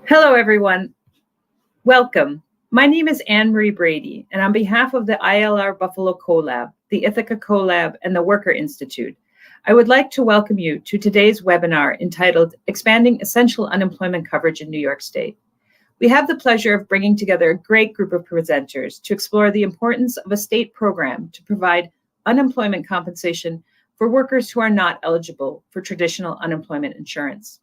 Hello, everyone. Welcome. My name is Anne Marie Brady, and on behalf of the ILR Buffalo CoLab, the Ithaca CoLab, and the Worker Institute, I would like to welcome you to today's webinar entitled Expanding Essential Unemployment Coverage in New York State. We have the pleasure of bringing together a great group of presenters to explore the importance of a state program to provide unemployment compensation for workers who are not eligible for traditional unemployment insurance.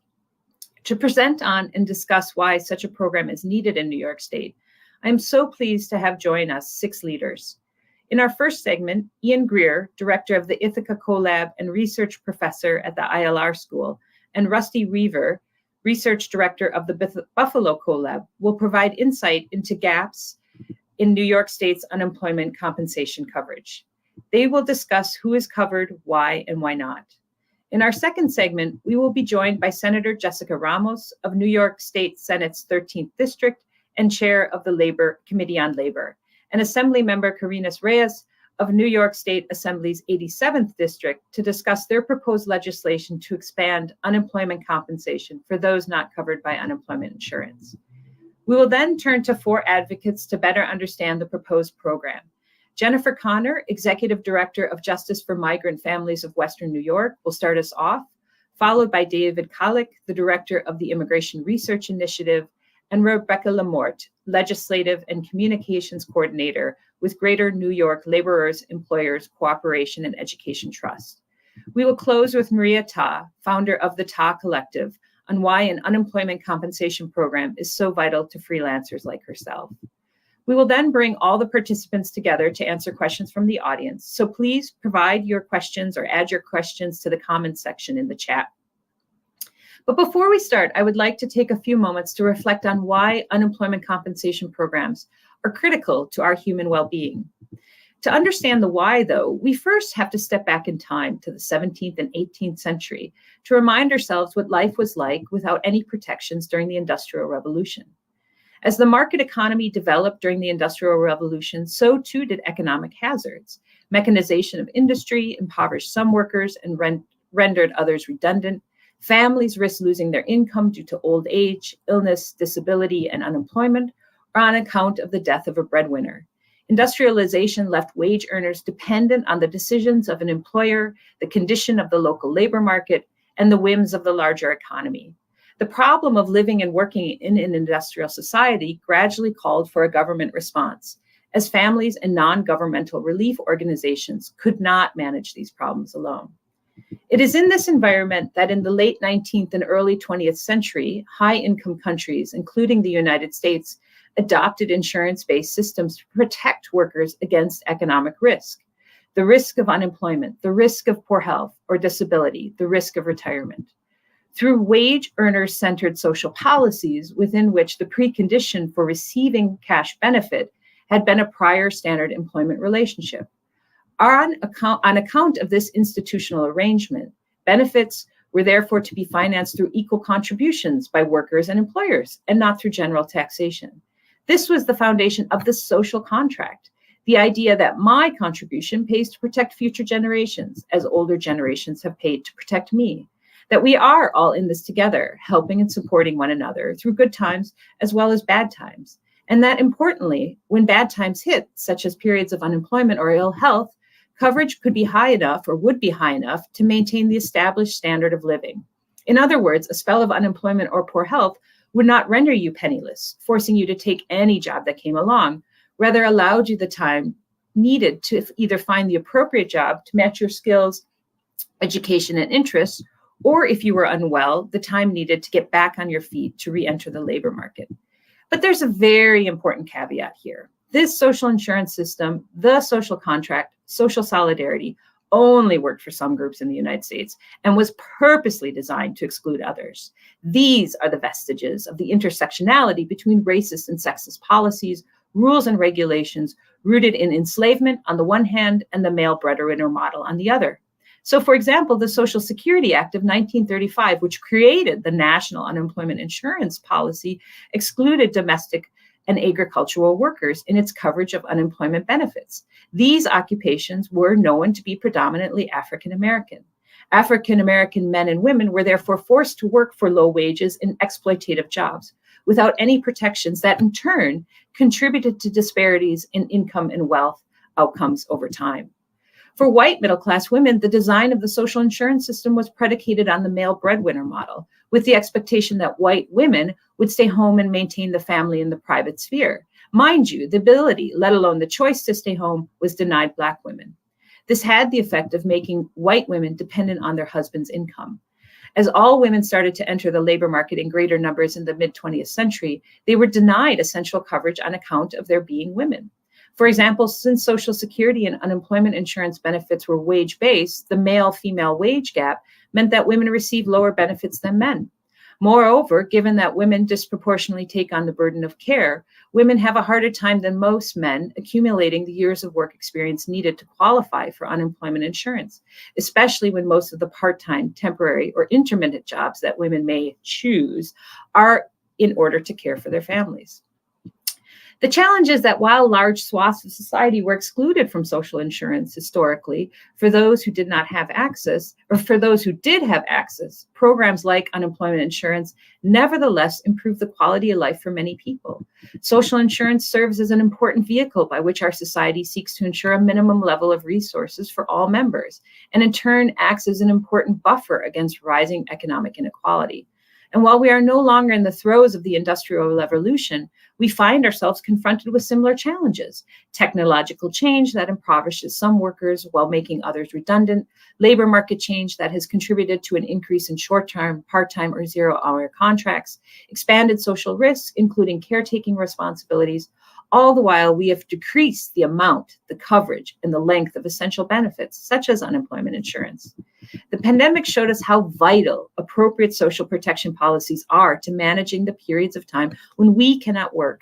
To present on and discuss why such a program is needed in New York State, I am so pleased to have join us 6 leaders. In our first segment, Ian Greer, Director of the Ithaca CoLab and Research Professor at the ILR School, and Rusty Reaver, Research Director of the Buffalo CoLab, will provide insight into gaps in New York State's unemployment compensation coverage. They will discuss who is covered, why, and why not. In our second segment, we will be joined by Senator Jessica Ramos of New York State Senate's 13th District and Chair of the Labor Committee on Labor, and Assemblymember Carinas Reyes of New York State Assembly's 87th District to discuss their proposed legislation to expand unemployment compensation for those not covered by unemployment insurance. We will then turn to 4 advocates to better understand the proposed program. Jennifer Connor, Executive Director of Justice for Migrant Families of Western New York, will start us off, followed by David Kalick, the Director of the Immigration Research Initiative, and Rebecca Lamorte, Legislative and Communications Coordinator with Greater New York Laborers Employers Cooperation and Education Trust. We will close with Maria Ta, founder of the Ta Collective, on why an unemployment compensation program is so vital to freelancers like herself. We will then bring all the participants together to answer questions from the audience. So please provide your questions or add your questions to the comments section in the chat. But before we start, I would like to take a few moments to reflect on why unemployment compensation programs are critical to our human well-being. To understand the why, though, we first have to step back in time to the 17th and 18th century to remind ourselves what life was like without any protections during the Industrial Revolution. As the market economy developed during the Industrial Revolution, so too did economic hazards. Mechanization of industry impoverished some workers and rendered others redundant. Families risked losing their income due to old age, illness, disability, and unemployment, or on account of the death of a breadwinner. Industrialization left wage earners dependent on the decisions of an employer, the condition of the local labor market, and the whims of the larger economy. The problem of living and working in an industrial society gradually called for a government response, as families and non-governmental relief organizations could not manage these problems alone. It is in this environment that in the late 19th and early 20th century, high-income countries, including the United States, adopted insurance-based systems to protect workers against economic risk, the risk of unemployment, the risk of poor health or disability, the risk of retirement. Through wage earner-centered social policies within which the precondition for receiving cash benefit had been a prior standard employment relationship. On account of this institutional arrangement, benefits were therefore to be financed through equal contributions by workers and employers, and not through general taxation. This was the foundation of the social contract, the idea that my contribution pays to protect future generations, as older generations have paid to protect me. That we are all in this together, helping and supporting one another through good times as well as bad times. And that importantly, when bad times hit, such as periods of unemployment or ill health, coverage could be high enough or would be high enough to maintain the established standard of living. In other words, a spell of unemployment or poor health would not render you penniless, forcing you to take any job that came along, rather allowed you the time needed to either find the appropriate job to match your skills, education, and interests, or if you were unwell, the time needed to get back on your feet to re-enter the labor market. But there's a very important caveat here. This social insurance system, the social contract, social solidarity, only worked for some groups in the United States and was purposely designed to exclude others. These are the vestiges of the intersectionality between racist and sexist policies, rules, and regulations rooted in enslavement on the one hand and the male breadwinner model on the other. So, for example, the Social Security Act of 1935, which created the National Unemployment Insurance Policy, excluded domestic and agricultural workers in its coverage of unemployment benefits. These occupations were known to be predominantly African American. African American men and women were therefore forced to work for low wages in exploitative jobs, without any protections that in turn contributed to disparities in income and wealth outcomes over time. For white middle-class women, the design of the social insurance system was predicated on the male breadwinner model, with the expectation that white women would stay home and maintain the family in the private sphere. Mind you, the ability, let alone the choice to stay home, was denied Black women. This had the effect of making white women dependent on their husband's income. As all women started to enter the labor market in greater numbers in the mid-20th century, they were denied essential coverage on account of their being women. For example, since Social Security and unemployment insurance benefits were wage-based, the male-female wage gap meant that women received lower benefits than men. Moreover, given that women disproportionately take on the burden of care, women have a harder time than most men accumulating the years of work experience needed to qualify for unemployment insurance, especially when most of the part-time, temporary, or intermittent jobs that women may choose are in order to care for their families. The challenge is that while large swaths of society were excluded from social insurance historically, for those who did not have access, or for those who did have access, programs like unemployment insurance nevertheless improved the quality of life for many people. Social insurance serves as an important vehicle by which our society seeks to ensure a minimum level of resources for all members, and in turn acts as an important buffer against rising economic inequality. And while we are no longer in the throes of the Industrial Revolution, we find ourselves confronted with similar challenges: technological change that impoverishes some workers while making others redundant, labor market change that has contributed to an increase in short-term, part-time, or zero-hour contracts, expanded social risks, including caretaking responsibilities. All the while, we have decreased the amount, the coverage, and the length of essential benefits, such as unemployment insurance. The pandemic showed us how vital appropriate social protection policies are to managing the periods of time when we cannot work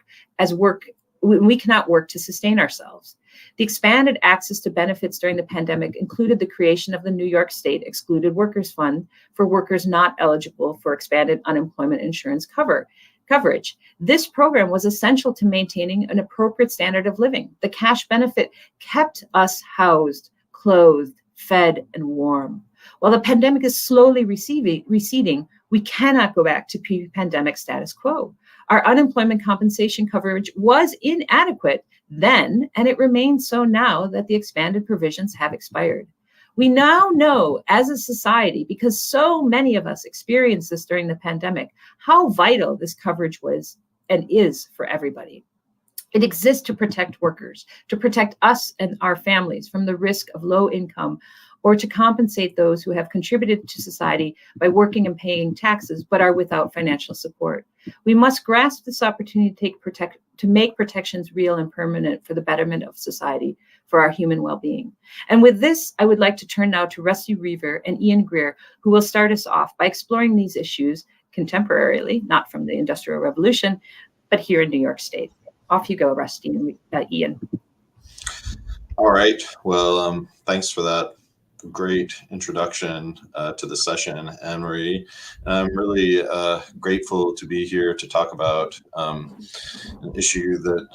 to sustain ourselves. The expanded access to benefits during the pandemic included the creation of the New York State Excluded Workers Fund for workers not eligible for expanded unemployment insurance coverage. This program was essential to maintaining an appropriate standard of living. The cash benefit kept us housed, clothed, fed, and warm. While the pandemic is slowly receding, we cannot go back to pre-pandemic status quo. Our unemployment compensation coverage was inadequate then, and it remains so now that the expanded provisions have expired. We now know as a society, because so many of us experienced this during the pandemic, how vital this coverage was and is for everybody. It exists to protect workers, to protect us and our families from the risk of low income, or to compensate those who have contributed to society by working and paying taxes but are without financial support. We must grasp this opportunity to make protections real and permanent for the betterment of society, for our human well-being. And with this, I would like to turn now to Rusty Reaver and Ian Greer, who will start us off by exploring these issues contemporarily, not from the Industrial Revolution, but here in New York State. Off you go, Rusty and Ian. All right. Well, thanks for that great introduction to the session, Anne-Marie. I'm really grateful to be here to talk about an issue that,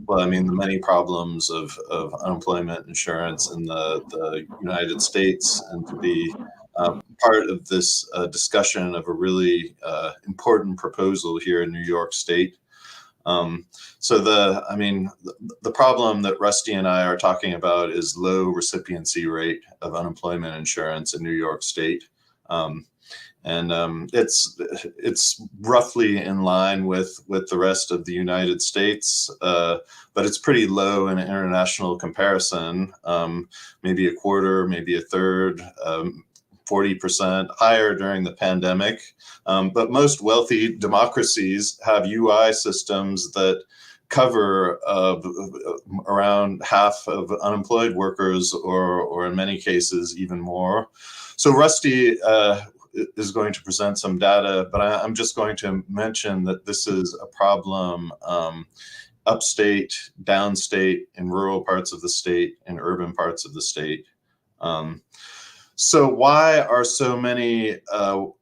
the many problems of unemployment insurance in the United States, and to be part of this discussion of a really important proposal here in New York State. So the problem that Rusty and I are talking about is low recipiency rate of unemployment insurance in New York State. It's roughly in line with the rest of the United States, but it's pretty low in international comparison, maybe a quarter, maybe a third, 40% higher during the pandemic. But most wealthy democracies have UI systems that cover around half of unemployed workers, or in many cases, even more. So Rusty is going to present some data, but I'm just going to mention that this is a problem upstate, downstate, in rural parts of the state, in urban parts of the state. So why are so many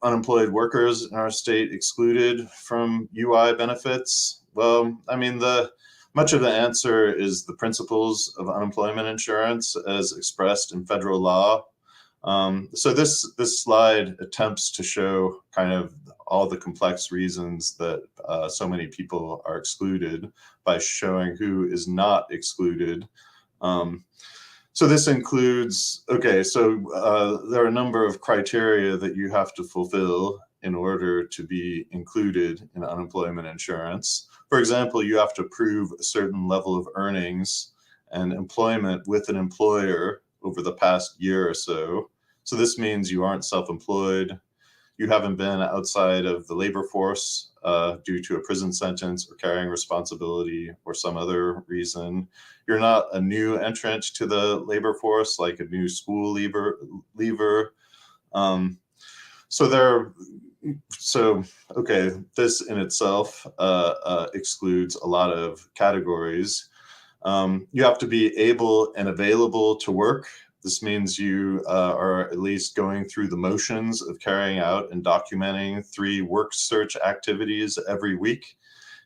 unemployed workers in our state excluded from UI benefits? Well, much of the answer is the principles of unemployment insurance as expressed in federal law. So this slide attempts to show kind of all the complex reasons that so many people are excluded by showing who is not excluded. So this includes, okay, so there are a number of criteria that you have to fulfill in order to be included in unemployment insurance. For example, you have to prove a certain level of earnings and employment with an employer over the past year or so. So this means you aren't self-employed, you haven't been outside of the labor force due to a prison sentence or carrying responsibility or some other reason. You're not a new entrant to the labor force, like a new school leaver. Okay, this in itself excludes a lot of categories. You have to be able and available to work. This means you are at least going through the motions of carrying out and documenting 3 work search activities every week.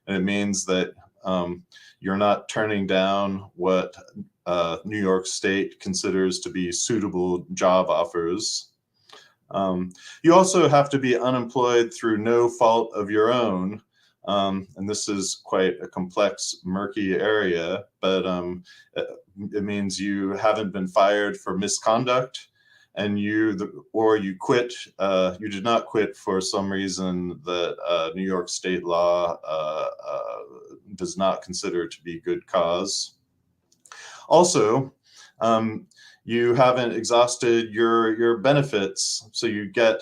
And it means that you're not turning down what New York State considers to be suitable job offers. You also have to be unemployed through no fault of your own. And this is quite a complex, murky area, but it means you haven't been fired for misconduct, and you quit. You did not quit for some reason that New York state law does not consider to be good cause. Also, you haven't exhausted your benefits, so you get,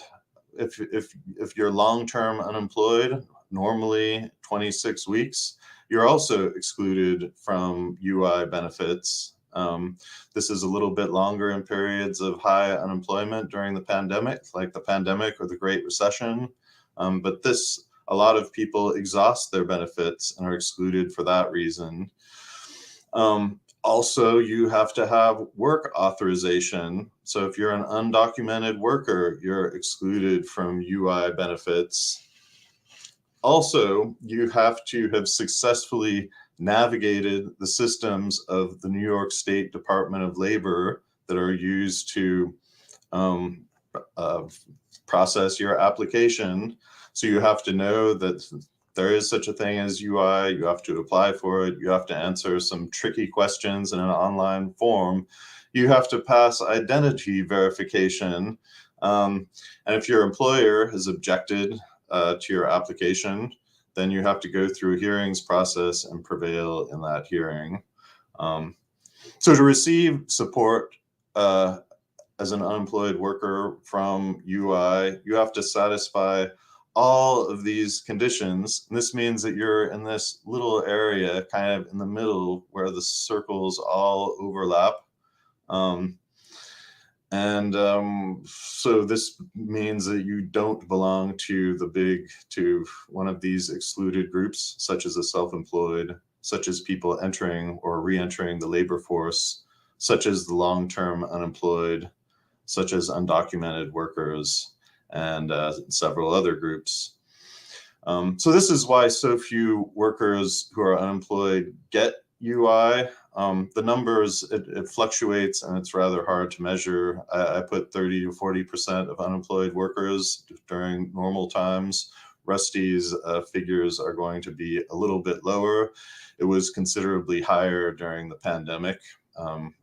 if you're long-term unemployed, normally 26 weeks, you're also excluded from UI benefits. This is a little bit longer in periods of high unemployment during the pandemic, like the pandemic or the Great Recession. But a lot of people exhaust their benefits and are excluded for that reason. Also, you have to have work authorization. So if you're an undocumented worker, you're excluded from UI benefits. Also, you have to have successfully navigated the systems of the New York State Department of Labor that are used to process your application. So you have to know that there is such a thing as UI, you have to apply for it, you have to answer some tricky questions in an online form, you have to pass identity verification, and if your employer has objected to your application, then you have to go through a hearings process and prevail in that hearing. So to receive support as an unemployed worker from UI, you have to satisfy all of these conditions. And this means that you're in this little area kind of in the middle where the circles all overlap. So this means that you don't belong to one of these excluded groups, such as the self-employed, such as people entering or re-entering the labor force, such as the long-term unemployed, such as undocumented workers, and several other groups. So this is why so few workers who are unemployed get UI. The numbers, it fluctuates and it's rather hard to measure. I put 30 to 40% of unemployed workers during normal times. Rusty's figures are going to be a little bit lower. It was considerably higher during the pandemic,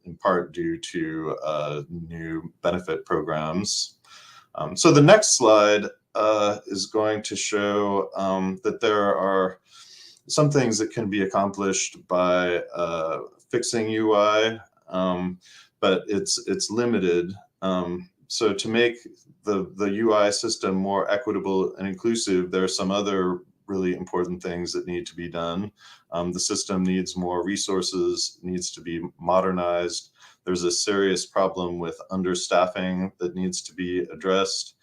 in part due to new benefit programs. So the next slide is going to show that there are some things that can be accomplished by fixing UI, but it's limited. So to make the UI system more equitable and inclusive, there are some other really important things that need to be done. The system needs more resources, needs to be modernized. There's a serious problem with understaffing that needs to be addressed.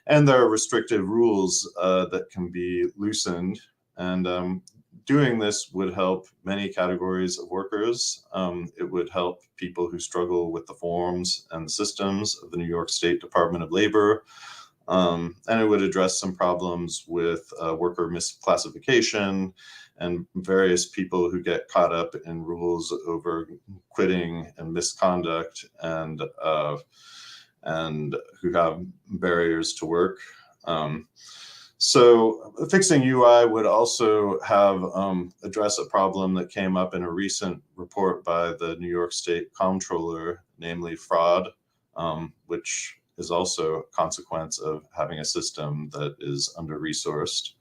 And there are restrictive rules that can be loosened. And doing this would help many categories of workers. It would help people who struggle with the forms and the systems of the New York State Department of Labor. And it would address some problems with worker misclassification and various people who get caught up in rules over quitting and misconduct and and who have barriers to work. So fixing UI would also have address a problem that came up in a recent report by the New York State Comptroller, namely fraud, which is also a consequence of having a system that is under-resourced.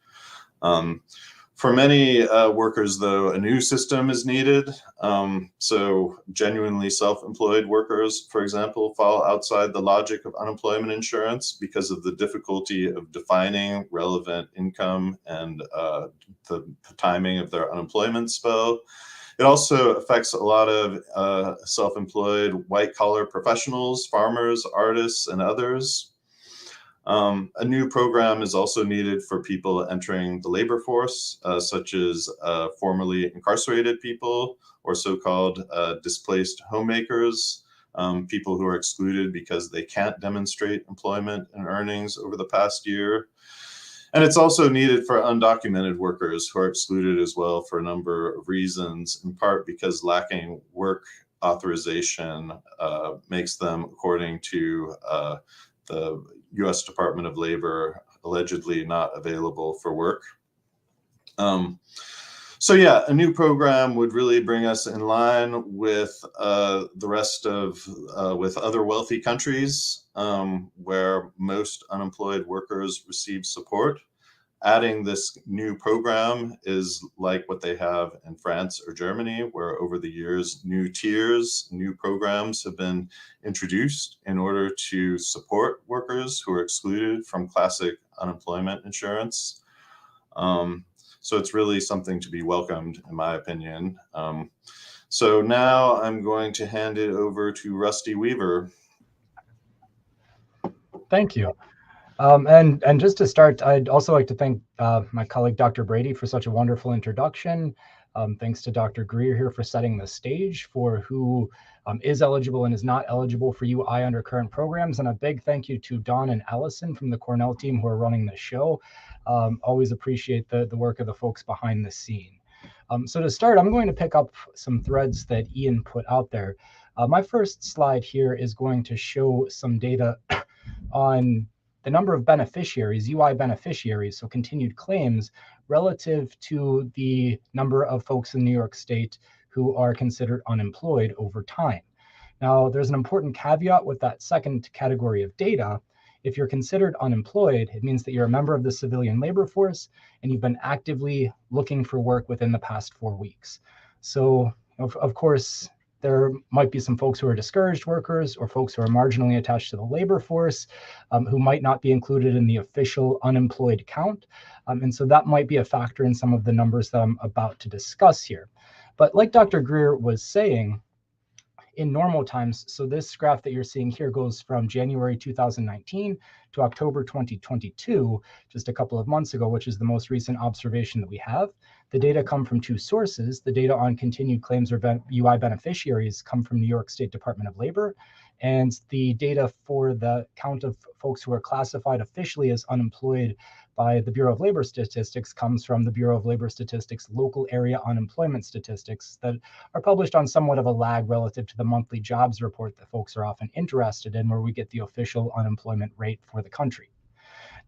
For many workers, though, a new system is needed. So genuinely self-employed workers, for example, fall outside the logic of unemployment insurance because of the difficulty of defining relevant income and the timing of their unemployment spell. It also affects a lot of self-employed white-collar professionals, farmers, artists, and others. A new program is also needed for people entering the labor force, such as formerly incarcerated people or so-called displaced homemakers, people who are excluded because they can't demonstrate employment and earnings over the past year. And it's also needed for undocumented workers who are excluded as well for a number of reasons, in part because lacking work authorization makes them, according to the U.S. Department of Labor, allegedly not available for work. So yeah, a new program would really bring us in line with the rest of, with other wealthy countries where most unemployed workers receive support. Adding this new program is like what they have in France or Germany, where over the years, new tiers, new programs have been introduced in order to support workers who are excluded from classic unemployment insurance. So it's really something to be welcomed, in my opinion. So now I'm going to hand it over to Rusty Weaver. Thank you. And just to start, I'd also like to thank my colleague, Dr. Brady, for such a wonderful introduction. Thanks to Dr. Greer here for setting the stage for who is eligible and is not eligible for UI under current programs. And a big thank you to Dawn and Allison from the Cornell team who are running the show. Always appreciate the work of the folks behind the scene. So to start, I'm going to pick up some threads that Ian put out there. My first slide here is going to show some data on the number of beneficiaries, UI beneficiaries, so continued claims, relative to the number of folks in New York State who are considered unemployed over time. Now, there's an important caveat with that second category of data. If you're considered unemployed, it means that you're a member of the civilian labor force and you've been actively looking for work within the past 4 weeks. So, of course, there might be some folks who are discouraged workers or folks who are marginally attached to the labor force who might not be included in the official unemployed count. And so that might be a factor in some of the numbers that I'm about to discuss here. But like Dr. Greer was saying, in normal times, so this graph that you're seeing here goes from January 2019 to October 2022, just a couple of months ago, which is the most recent observation that we have. The data come from two sources. The data on continued claims or UI beneficiaries come from New York State Department of Labor, and the data for the count of folks who are classified officially as unemployed by the Bureau of Labor Statistics comes from the Bureau of Labor Statistics local area unemployment statistics that are published on somewhat of a lag relative to the monthly jobs report that folks are often interested in, where we get the official unemployment rate for the country.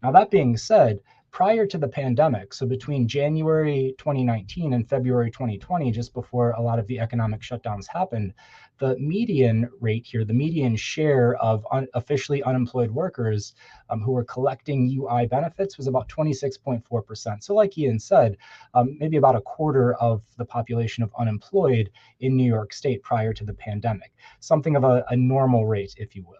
Now, that being said, prior to the pandemic, so between January 2019 and February 2020, just before a lot of the economic shutdowns happened, the median rate here, the median share of officially unemployed workers who were collecting UI benefits was about 26.4%. So like Ian said, maybe about a quarter of the population of unemployed in New York State prior to the pandemic, something of a normal rate, if you will.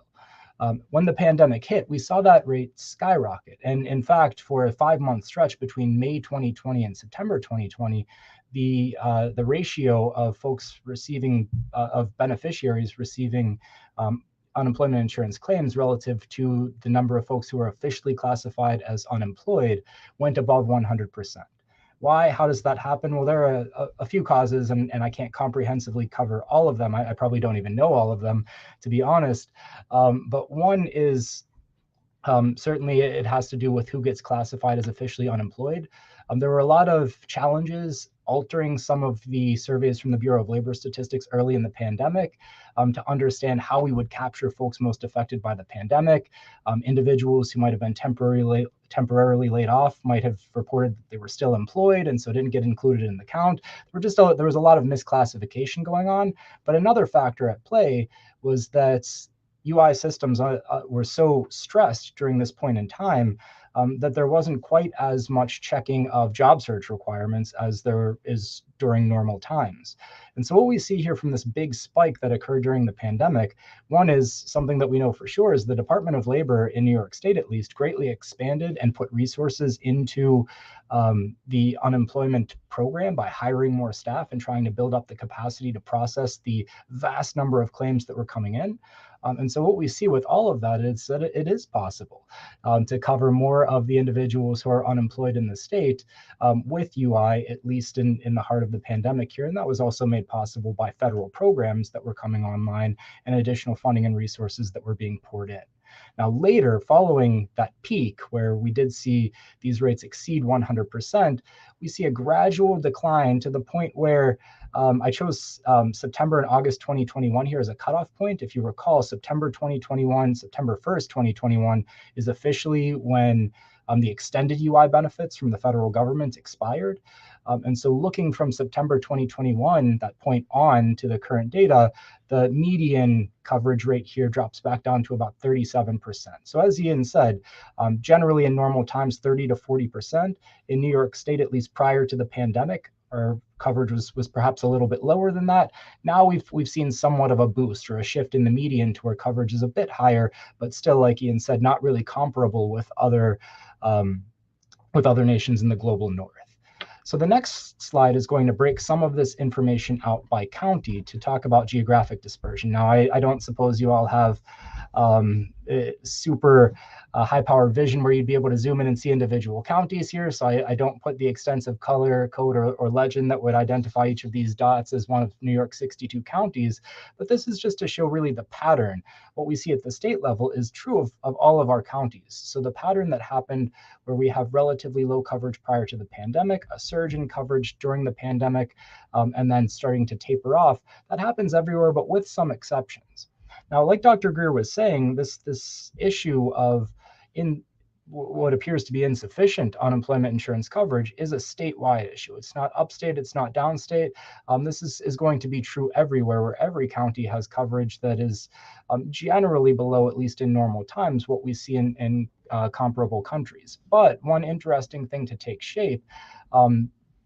When the pandemic hit, we saw that rate skyrocket. And in fact, for a 5-month stretch between May 2020 and September 2020, the ratio of folks receiving, of beneficiaries receiving unemployment insurance claims relative to the number of folks who are officially classified as unemployed went above 100%. Why? How does that happen? Well, there are a few causes, and I can't comprehensively cover all of them. I probably don't even know all of them, to be honest. But one is certainly it has to do with who gets classified as officially unemployed. There were a lot of challenges altering some of the surveys from the Bureau of Labor Statistics early in the pandemic to understand how we would capture folks most affected by the pandemic. Individuals who might have been temporarily laid off might have reported that they were still employed and so didn't get included in the count. There was a lot of misclassification going on. But another factor at play was that UI systems were so stressed during this point in time that there wasn't quite as much checking of job search requirements as there is during normal times. And so what we see here from this big spike that occurred during the pandemic, one is something that we know for sure is the Department of Labor in New York State, at least, greatly expanded and put resources into the unemployment program by hiring more staff and trying to build up the capacity to process the vast number of claims that were coming in. And so what we see with all of that is that it is possible to cover more of the individuals who are unemployed in the state with UI, at least in the heart of the pandemic here. And that was also made possible by federal programs that were coming online and additional funding and resources that were being poured in. Now, later, following that peak where we did see these rates exceed 100%, we see a gradual decline to the point where I chose September and August 2021 here as a cutoff point. If you recall, September 2021, September 1st, 2021 is officially when the extended UI benefits from the federal government expired. And so looking from September 2021, that point on to the current data, the median coverage rate here drops back down to about 37%. So as Ian said, generally in normal times, 30 to 40%. In New York State, at least prior to the pandemic, our coverage was perhaps a little bit lower than that. Now we've seen somewhat of a boost or a shift in the median to where coverage is a bit higher, but still, like Ian said, not really comparable with other nations in the global north. So the next slide is going to break some of this information out by county to talk about geographic dispersion. Now, I don't suppose you all have super high-powered vision where you'd be able to zoom in and see individual counties here. So I don't put the extensive color code or legend that would identify each of these dots as one of New York's 62 counties. But this is just to show really the pattern. What we see at the state level is true of all of our counties. So the pattern that happened where we have relatively low coverage prior to the pandemic, a surge in coverage during the pandemic, and then starting to taper off, that happens everywhere, but with some exceptions. Now, like Dr. Greer was saying, this issue of what appears to be insufficient unemployment insurance coverage is a statewide issue. It's not upstate, it's not downstate. This is going to be true everywhere, where every county has coverage that is generally below, at least in normal times, what we see in comparable countries. But one interesting thing to take shape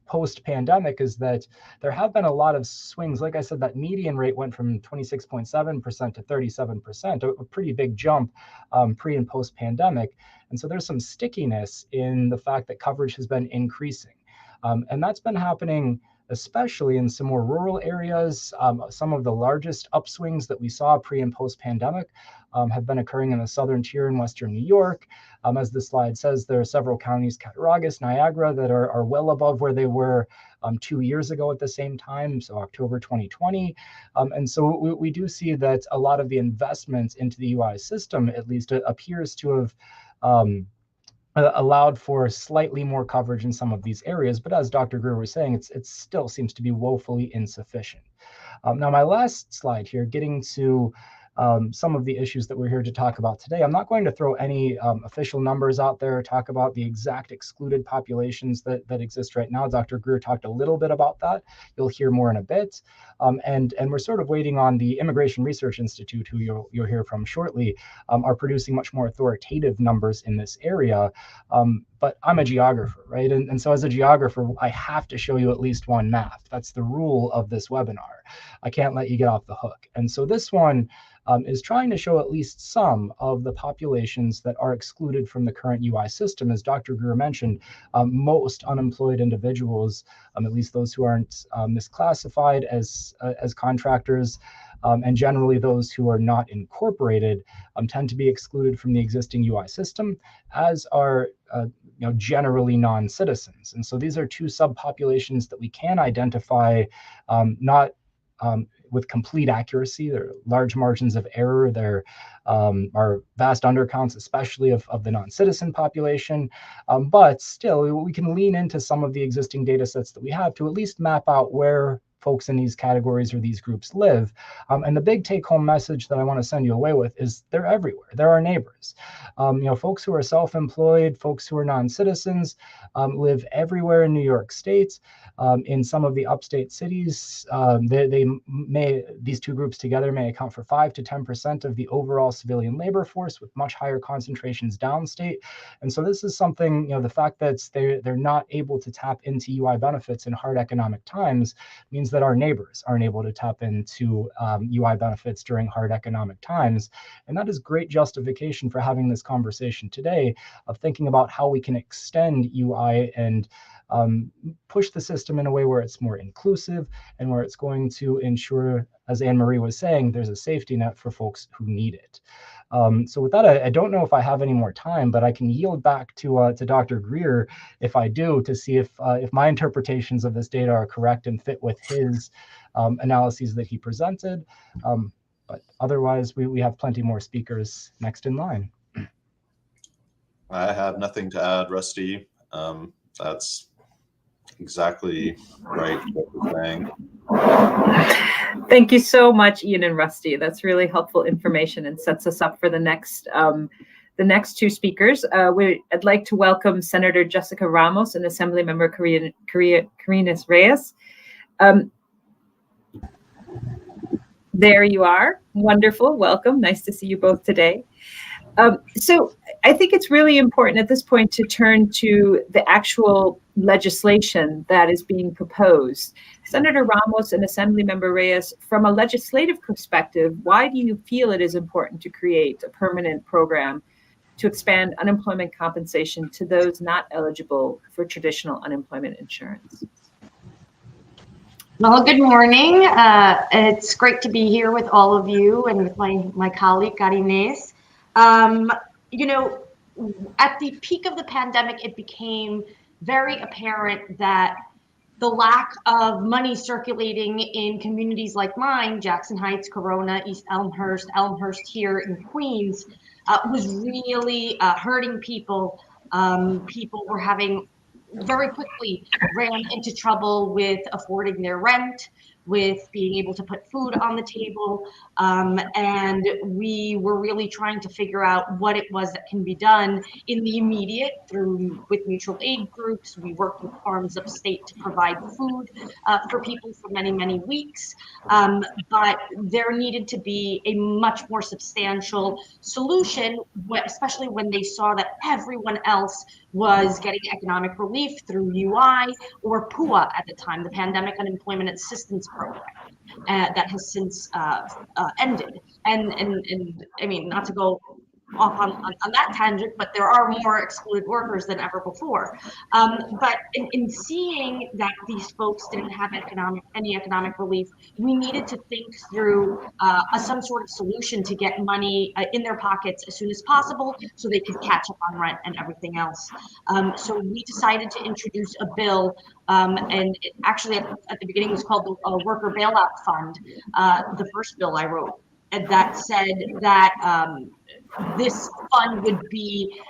post-pandemic is that there have been a lot of swings. Like I said, that median rate went from 26.7% to 37%, a pretty big jump pre and post-pandemic. And so there's some stickiness in the fact that coverage has been increasing. And that's been happening especially in some more rural areas. Some of the largest upswings that we saw pre and post-pandemic have been occurring in the southern tier in western New York. As the slide says, there are several counties, Cattaraugus, Niagara, that are well above where they were 2 years ago at the same time, so October 2020. And so we do see that a lot of the investments into the UI system, at least, appears to have allowed for slightly more coverage in some of these areas. But as Dr. Greer was saying, it still seems to be woefully insufficient. Now, my last slide here, getting to some of the issues that we're here to talk about today. I'm not going to throw any official numbers out there, talk about the exact excluded populations that exist right now. Dr. Greer talked a little bit about that. You'll hear more in a bit. And we're sort of waiting on the Immigration Research Institute, who you'll hear from shortly, are producing much more authoritative numbers in this area. But I'm a geographer, right? And so as a geographer, I have to show you at least one map. That's the rule of this webinar. I can't let you get off the hook. And so this one is trying to show at least some of the populations that are excluded from the current UI system. As Dr. Greer mentioned, most unemployed individuals, at least those who aren't misclassified as contractors, and generally those who are not incorporated, tend to be excluded from the existing UI system, as are generally non-citizens. And so these are two subpopulations that we can identify, not with complete accuracy. There are large margins of error. There are vast undercounts, especially of the non-citizen population. But still, we can lean into some of the existing data sets that we have to at least map out where folks in these categories or these groups live. And the big take-home message that I want to send you away with is they're everywhere. They're our neighbors. Folks who are self-employed, folks who are non-citizens, live everywhere in New York State. In some of the upstate cities, these two groups together may account for 5 to 10% of the overall civilian labor force, with much higher concentrations downstate. And so this is something, the fact that they're not able to tap into UI benefits in hard economic times means that our neighbors aren't able to tap into UI benefits during hard economic times. And that is great justification for having this conversation today of thinking about how we can extend UI and push the system in a way where it's more inclusive and where it's going to ensure, as Anne-Marie was saying, there's a safety net for folks who need it. So with that, I don't know if I have any more time, but I can yield back to Dr. Greer if I do, to see if my interpretations of this data are correct and fit with his analyses that he presented. But otherwise, we have plenty more speakers next in line. I have nothing to add, Rusty. That's exactly right what you're saying. Thank you so much, Ian and Rusty. That's really helpful information and sets us up for the next two speakers. I'd like to welcome Senator Jessica Ramos and Assemblymember Carines Reyes. There you are. Wonderful. Welcome. Nice to see you both today. So I think it's really important at this point to turn to the actual legislation that is being proposed. Senator Ramos and Assemblymember Reyes, from a legislative perspective, why do you feel it is important to create a permanent program to expand unemployment compensation to those not eligible for traditional unemployment insurance? Well, good morning. It's great to be here with all of you and with my colleague, Carines. At the peak of the pandemic, it became very apparent that the lack of money circulating in communities like mine, Jackson Heights, Corona, East Elmhurst here in Queens, was really hurting people. People were having very quickly ran into trouble with affording their rent, with being able to put food on the table. And we were really trying to figure out what it was that can be done in the immediate with mutual aid groups. We worked with farms upstate to provide food for people for many, many weeks. But there needed to be a much more substantial solution, especially when they saw that everyone else was getting economic relief through UI or PUA at the time, the Pandemic Unemployment Assistance Program, that has since ended. And I mean, not to go off on that tangent, but there are more excluded workers than ever before. But in seeing that these folks didn't have any economic relief, we needed to think through some sort of solution to get money in their pockets as soon as possible so they could catch up on rent and everything else. So we decided to introduce a bill, and it actually at the beginning was called the Worker Bailout Fund, the first bill I wrote, and that said that this fund would be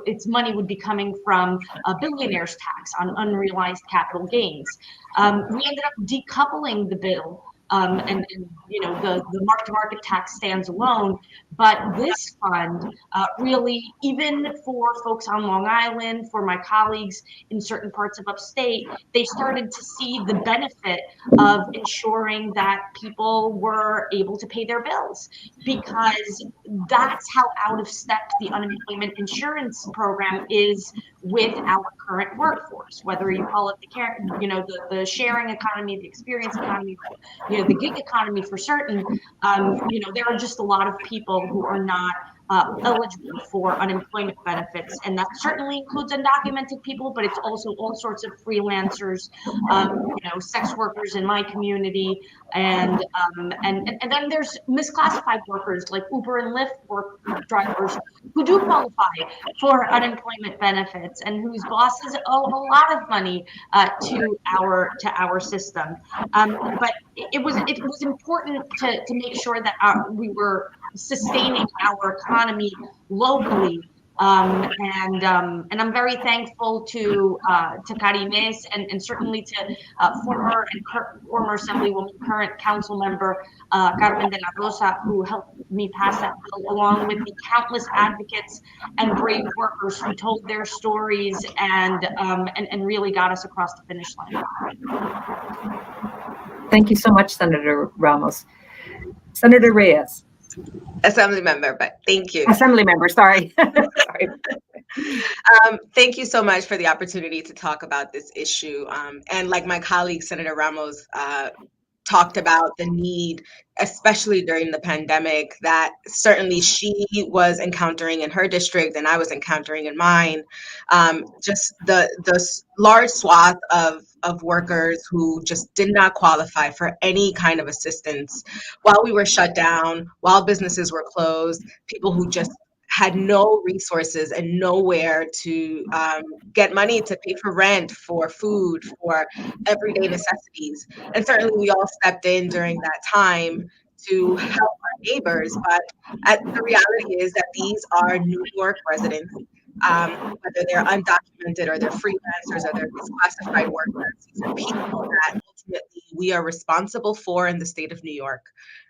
its money would be coming from a billionaire's tax on unrealized capital gains. We ended up decoupling the bill, and the mark-to-market tax stands alone. But this fund really, even for folks on Long Island, for my colleagues in certain parts of upstate, they started to see the benefit of ensuring that people were able to pay their bills, because that's how out of step the unemployment insurance program is with our current workforce, whether you call it the sharing economy, the experience economy, the gig economy for certain. There are just a lot of people who are not eligible for unemployment benefits, and that certainly includes undocumented people, but it's also all sorts of freelancers, sex workers in my community, and then there's misclassified workers like Uber and Lyft work drivers who do qualify for unemployment benefits and whose bosses owe a lot of money to our system. But it was important to make sure that we were sustaining our economy locally. And I'm very thankful to Carimes and certainly to former Assemblywoman, current council member Carmen de la Rosa, who helped me pass that bill, along with the countless advocates and brave workers who told their stories and really got us across the finish line. Thank you so much, Senator Ramos. Senator Reyes. Assembly member, but thank you. Assembly member, sorry. Sorry. Thank you so much for the opportunity to talk about this issue. And like my colleague, Senator Ramos, talked about the need, especially during the pandemic, that certainly she was encountering in her district and I was encountering in mine. Just the large swath of workers who just did not qualify for any kind of assistance while we were shut down, while businesses were closed, people who just had no resources and nowhere to get money to pay for rent, for food, for everyday necessities. And certainly we all stepped in during that time to help our neighbors. But the reality is that these are New York residents, whether they're undocumented or they're freelancers or they're misclassified workers. These are people that ultimately we are responsible for in the state of New York.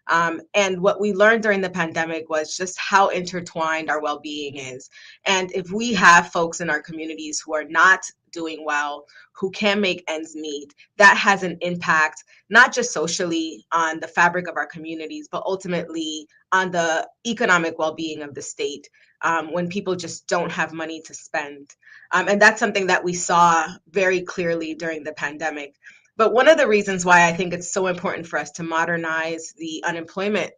And what we learned during the pandemic was just how intertwined our well-being is. And if we have folks in our communities who are not doing well, who can make ends meet, that has an impact, not just socially on the fabric of our communities, but ultimately on the economic well-being of the state, when people just don't have money to spend. And that's something that we saw very clearly during the pandemic. But one of the reasons why I think it's so important for us to modernize the unemployment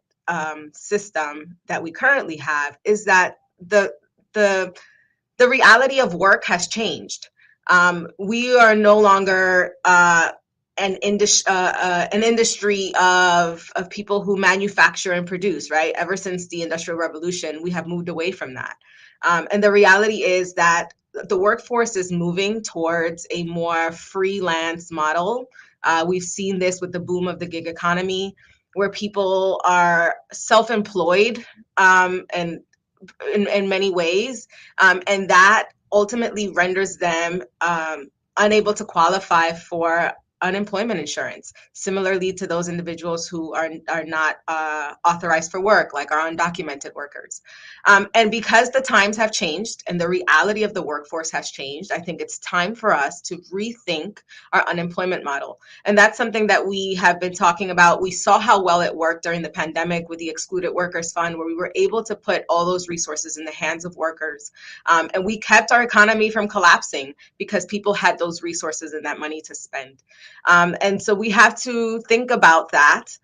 system that we currently have is that the reality of work has changed. We are no longer an industry of people who manufacture and produce, right? Ever since the Industrial Revolution, we have moved away from that. And the reality is that the workforce is moving towards a more freelance model. We've seen this with the boom of the gig economy, where people are self-employed and in many ways, and that ultimately renders them unable to qualify for unemployment insurance, similarly to those individuals who are not authorized for work, like our undocumented workers. And because the times have changed and the reality of the workforce has changed, I think it's time for us to rethink our unemployment model. And that's something that we have been talking about. We saw how well it worked during the pandemic with the Excluded Workers Fund, where we were able to put all those resources in the hands of workers. And we kept our economy from collapsing because people had those resources and that money to spend. And so we have to think about that,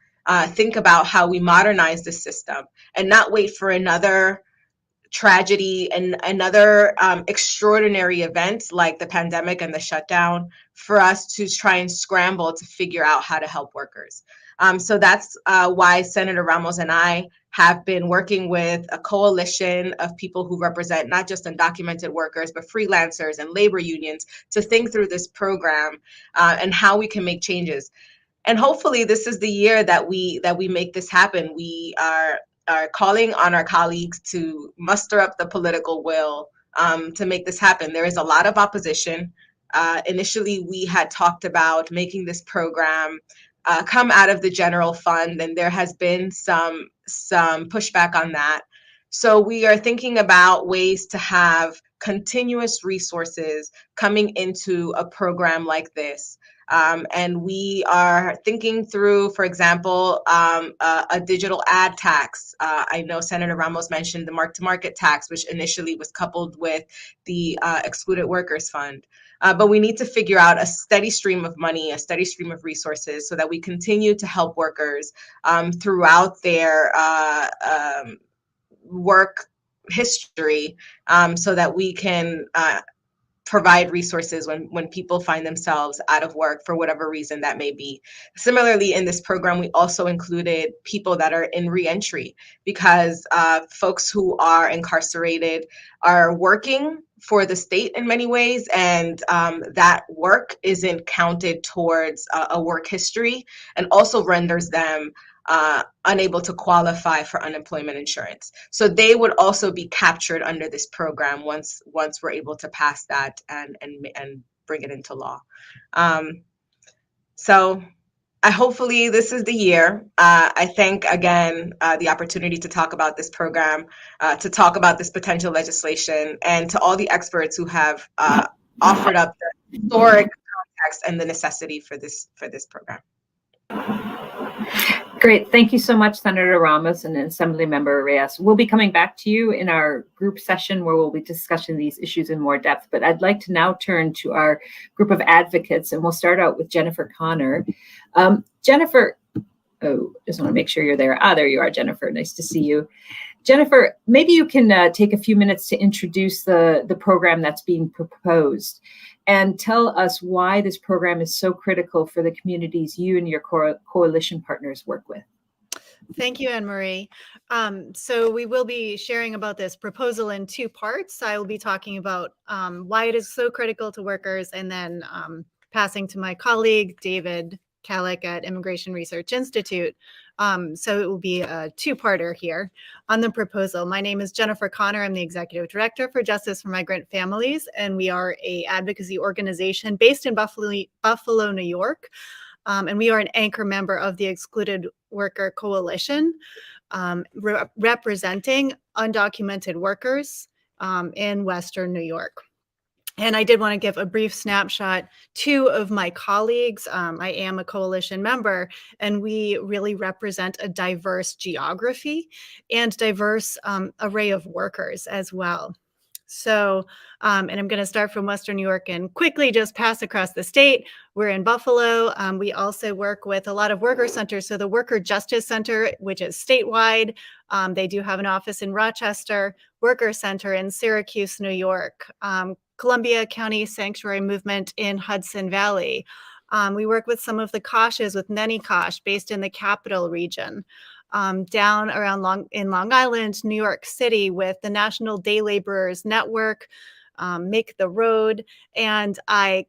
think about how we modernize the system and not wait for another tragedy and another extraordinary event like the pandemic and the shutdown for us to try and scramble to figure out how to help workers. So that's why Senator Ramos and I have been working with a coalition of people who represent not just undocumented workers, but freelancers and labor unions to think through this program and how we can make changes. And hopefully this is the year that we make this happen. We are calling on our colleagues to muster up the political will to make this happen. There is a lot of opposition. Initially, we had talked about making this program come out of the general fund, and there has been some pushback on that. So we are thinking about ways to have continuous resources coming into a program like this. And we are thinking through, for example, a digital ad tax. I know Senator Ramos mentioned the mark-to-market tax, which initially was coupled with the Excluded Workers Fund. But we need to figure out a steady stream of money, a steady stream of resources so that we continue to help workers throughout their work history, so that we can provide resources when people find themselves out of work for whatever reason that may be. Similarly, in this program, we also included people that are in reentry, because folks who are incarcerated are working for the state in many ways, and that work isn't counted towards a work history, and also renders them unable to qualify for unemployment insurance. So they would also be captured under this program once we're able to pass that and bring it into law. So hopefully this is the year. I thank again the opportunity to talk about this program, to talk about this potential legislation, and to all the experts who have offered up the historic context and the necessity for this program. Great. Thank you so much, Senator Ramos and Assemblymember Reyes. We'll be coming back to you in our group session where we'll be discussing these issues in more depth. But I'd like to now turn to our group of advocates, and we'll start out with Jennifer Connor. Jennifer, just want to make sure you're there. There you are, Jennifer. Nice to see you. Jennifer, maybe you can take a few minutes to introduce the program that's being proposed and tell us why this program is so critical for the communities you and your coalition partners work with. Thank you, Anne-Marie. So we will be sharing about this proposal in two parts. I will be talking about why it is so critical to workers, and then passing to my colleague, David Kalick at Immigration Research Institute. So it will be a two-parter here on the proposal. My name is Jennifer Connor. I'm the Executive Director for Justice for Migrant Families, and we are an advocacy organization based in Buffalo, New York. And we are an anchor member of the Excluded Worker Coalition, representing undocumented workers in Western New York. And I did want to give a brief snapshot. Two of my colleagues, I am a coalition member, and we really represent a diverse geography and diverse array of workers as well. So, and I'm going to start from Western New York and quickly just pass across the state. We're in Buffalo. We also work with a lot of worker centers. So the Worker Justice Center, which is statewide, they do have an office in Rochester, Worker Center in Syracuse, New York, Columbia County Sanctuary Movement in Hudson Valley. We work with some of the COSHs with NENICOSH based in the Capital Region. Down around Long Island, New York City with the National Day Laborers Network, Make the Road. And I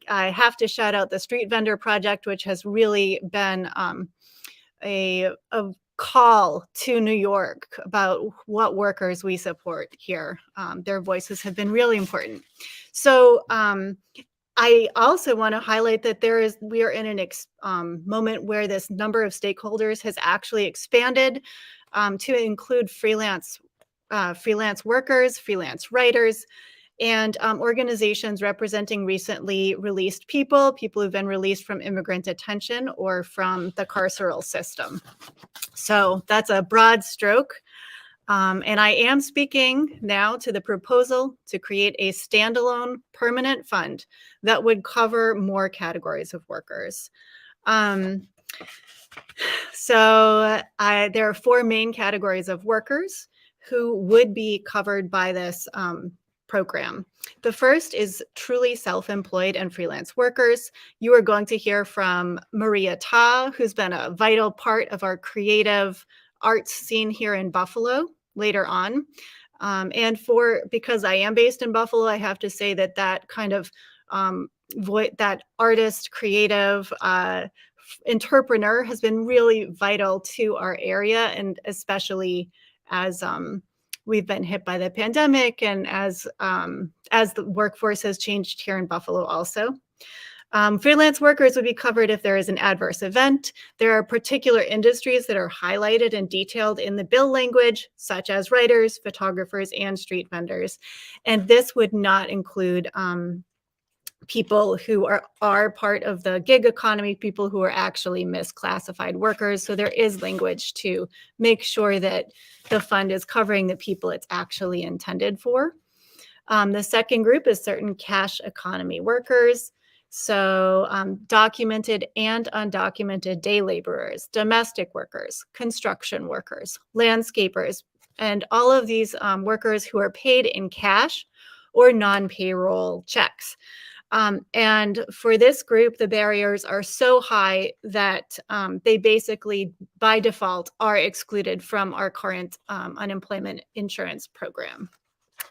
have to shout out the Street Vendor Project, which has really been a call to New York about what workers we support here. Their voices have been really important. So I also want to highlight that we are in an moment where this number of stakeholders has actually expanded to include freelance workers, freelance writers, and organizations representing recently released people who've been released from immigrant detention or from the carceral system. So that's a broad stroke. And I am speaking now to the proposal to create a standalone permanent fund that would cover more categories of workers. So there are four main categories of workers who would be covered by this program. The first is truly self-employed and freelance workers. You are going to hear from Maria Ta, who's been a vital part of our creative arts scene here in Buffalo later on. And because I am based in Buffalo, I have to say that kind of that artist, creative, entrepreneur has been really vital to our area, and especially as we've been hit by the pandemic and as the workforce has changed here in Buffalo also. Freelance workers would be covered if there is an adverse event. There are particular industries that are highlighted and detailed in the bill language, such as writers, photographers, and street vendors. And this would not include people who are part of the gig economy, people who are actually misclassified workers. So there is language to make sure that the fund is covering the people it's actually intended for. The second group is certain cash economy workers. So documented and undocumented day laborers, domestic workers, construction workers, landscapers, and all of these workers who are paid in cash or non-payroll checks. And for this group, the barriers are so high that they basically, by default, are excluded from our current unemployment insurance program.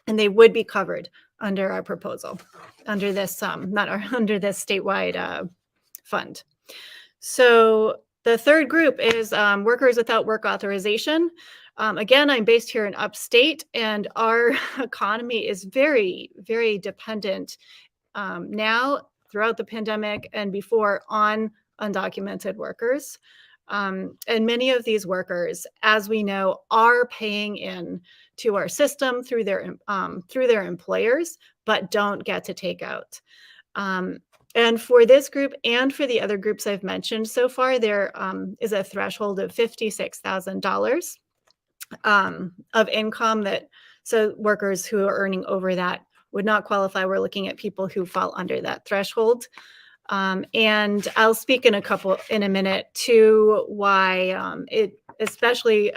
And they would be covered under our proposal, under this, under this statewide fund. So the third group is workers without work authorization. Again, I'm based here in upstate, and our economy is very, very dependent now, throughout the pandemic and before, on undocumented workers. And many of these workers, as we know, are paying in to our system through their employers, but don't get to take out. And for this group and for the other groups I've mentioned so far, there is a threshold of $56,000 of income so workers who are earning over that would not qualify. We're looking at people who fall under that threshold. And I'll speak in a minute to why especially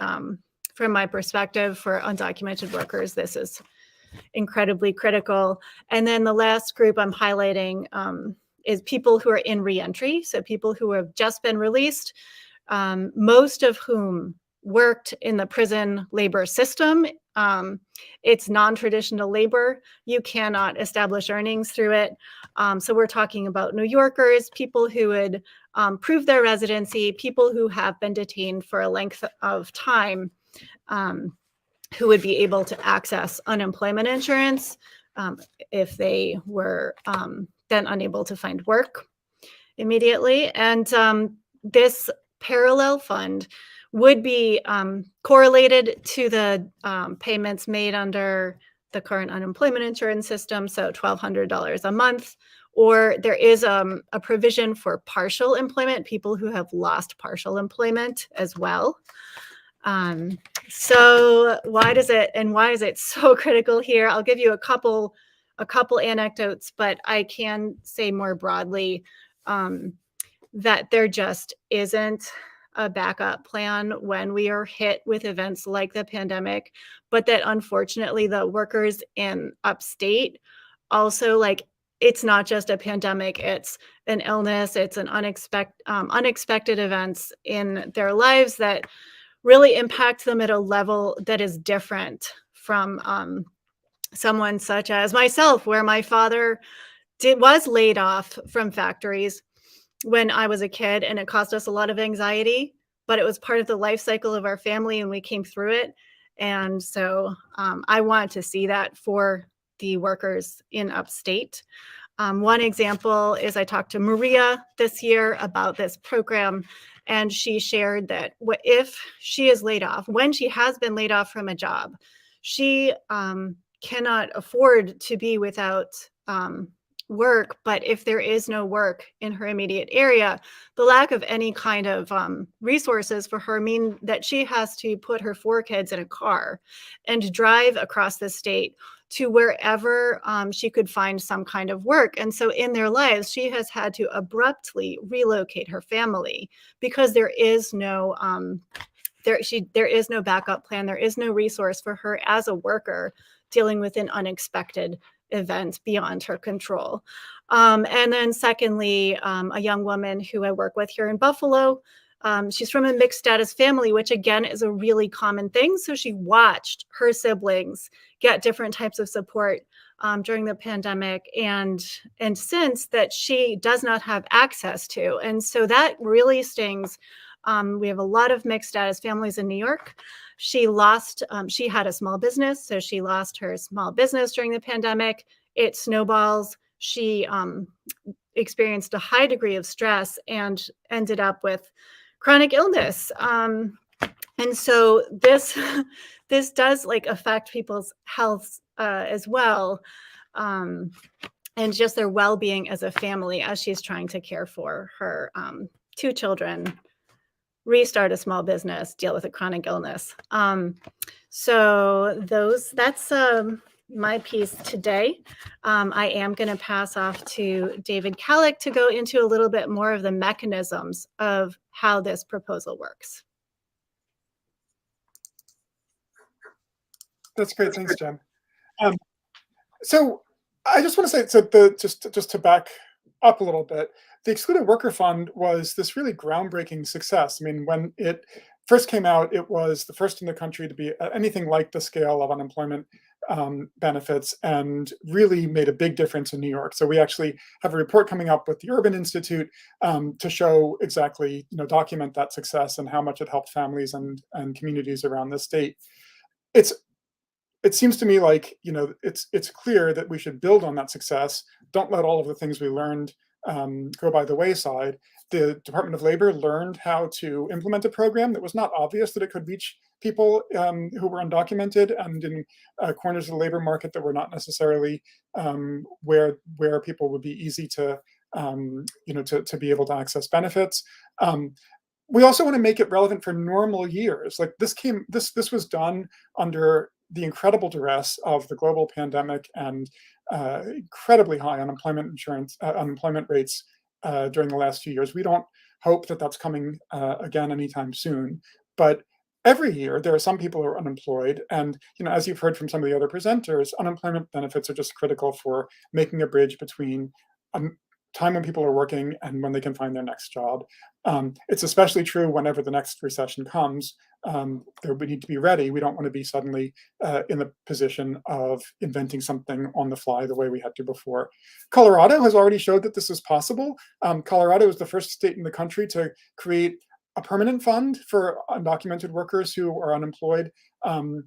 from my perspective for undocumented workers, this is incredibly critical. And then the last group I'm highlighting is people who are in reentry. So people who have just been released, most of whom worked in the prison labor system. It's non-traditional labor. You cannot establish earnings through it. So we're talking about New Yorkers, people who would prove their residency, people who have been detained for a length of time, who would be able to access unemployment insurance if they were then unable to find work immediately. And this parallel fund would be correlated to the payments made under the current unemployment insurance system, so $1,200 a month, or there is a provision for partial employment, people who have lost partial employment as well. So why is it so critical here? I'll give you a couple anecdotes, but I can say more broadly that there just isn't a backup plan when we are hit with events like the pandemic, but that unfortunately the workers in upstate also, like, it's not just a pandemic, it's an illness, it's an unexpected events in their lives that really impact them at a level that is different from someone such as myself, where my father was laid off from factories when I was a kid, and it caused us a lot of anxiety, but it was part of the life cycle of our family and we came through it. And so I want to see that for the workers in upstate. One example is I talked to Maria this year about this program, and she shared that if she is laid off, when she has been laid off from a job, she cannot afford to be without work. But if there is no work in her immediate area, the lack of any kind of resources for her mean that she has to put her 4 kids in a car and drive across the state to wherever she could find some kind of work. And so in their lives, she has had to abruptly relocate her family because there is no there is no backup plan. There is no resource for her as a worker dealing with an unexpected event beyond her control. And then secondly, a young woman who I work with here in Buffalo, she's from a mixed status family, which again is a really common thing. So she watched her siblings get different types of support during the pandemic and since that she does not have access to. And so that really stings. We have a lot of mixed status families in New York. She had a small business, so she lost her small business during the pandemic. It snowballs. She experienced a high degree of stress and ended up with chronic illness. And so this does affect people's health as well, and just their well-being as a family as she's trying to care for her 2 children, restart a small business, deal with a chronic illness. So that's my piece today. I am going to pass off to David Kallick to go into a little bit more of the mechanisms of how this proposal works. That's great. Thanks, Jen. So I just want to say, just to back up a little bit, the Excluded Worker Fund was this really groundbreaking success. I mean, when it first came out, it was the first in the country to be anything like the scale of unemployment benefits, and really made a big difference in New York. So we actually have a report coming up with the Urban Institute to show exactly, document that success and how much it helped families and communities around the state. It seems to me like, it's clear that we should build on that success. Don't let all of the things we learned go by the wayside. The Department of Labor learned how to implement a program that was not obvious that it could reach people who were undocumented and in corners of the labor market that were not necessarily where people would be easy to be able to access benefits. We also want to make it relevant for normal years. Like this was done under the incredible duress of the global pandemic and incredibly high unemployment rates during the last few years. We don't hope that that's coming again anytime soon, but every year there are some people who are unemployed, and as you've heard from some of the other presenters, unemployment benefits are just critical for making a bridge between time when people are working and when they can find their next job. It's especially true whenever the next recession comes. We need to be ready. We don't want to be suddenly in the position of inventing something on the fly the way we had to before. Colorado has already showed that this is possible. Colorado is the first state in the country to create a permanent fund for undocumented workers who are unemployed. So